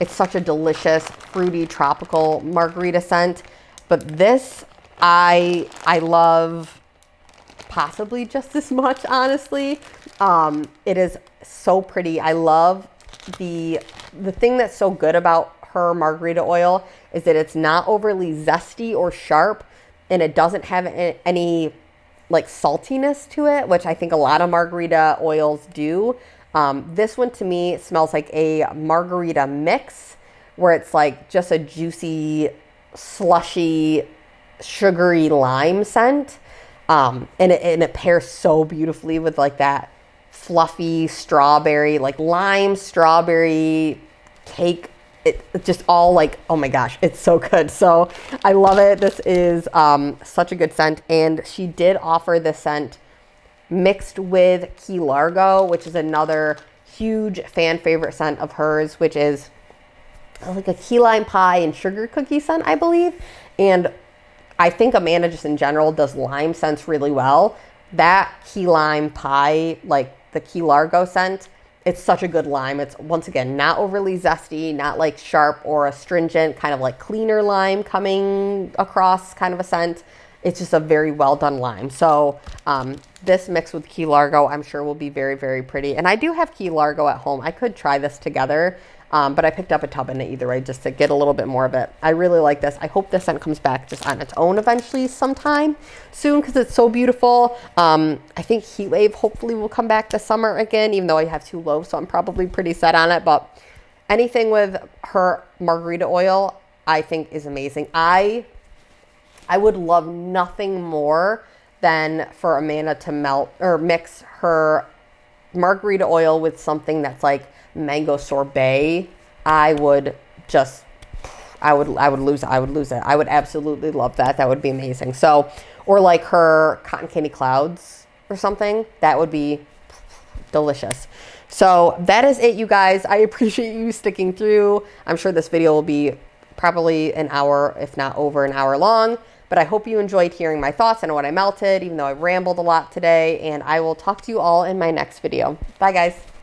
It's such a delicious, fruity, tropical margarita scent. But this, I love possibly just as much, honestly. It is so pretty. I love the thing that's so good about her margarita oil is that it's not overly zesty or sharp, and it doesn't have any like saltiness to it, which I think a lot of margarita oils do. This one to me smells like a margarita mix, where it's like just a juicy, slushy, sugary lime scent. And it pairs so beautifully with like that fluffy strawberry, like lime strawberry cake. It's just all like, oh my gosh, it's so good. So I love it. This is such a good scent. And she did offer this scent mixed with Key Largo, which is another huge fan favorite scent of hers, which is like a key lime pie and sugar cookie scent, I believe. And I think Amanda just in general does lime scents really well. That key lime pie, like the Key Largo scent, it's such a good lime. It's, once again, not overly zesty, not like sharp or astringent, kind of like cleaner lime coming across kind of a scent. It's just a very well done lime. So this mixed with Key Largo, I'm sure will be very, very pretty. And I do have Key Largo at home. I could try this together, but I picked up a tub in it either way just to get a little bit more of it. I really like this. I hope this scent comes back just on its own eventually sometime soon because it's so beautiful. I think Heat Wave hopefully will come back this summer again, even though I have 2 loaves, so I'm probably pretty set on it. But anything with her margarita oil, I think is amazing. I would love nothing more than for Amanda to melt or mix her margarita oil with something that's like mango sorbet. I would lose it. I would absolutely love that. That would be amazing. So, or like her cotton candy clouds or something, that would be delicious. So that is it, you guys. I appreciate you sticking through. I'm sure this video will be probably an hour, if not over an hour long. But I hope you enjoyed hearing my thoughts on what I melted, even though I rambled a lot today. And I will talk to you all in my next video. Bye, guys.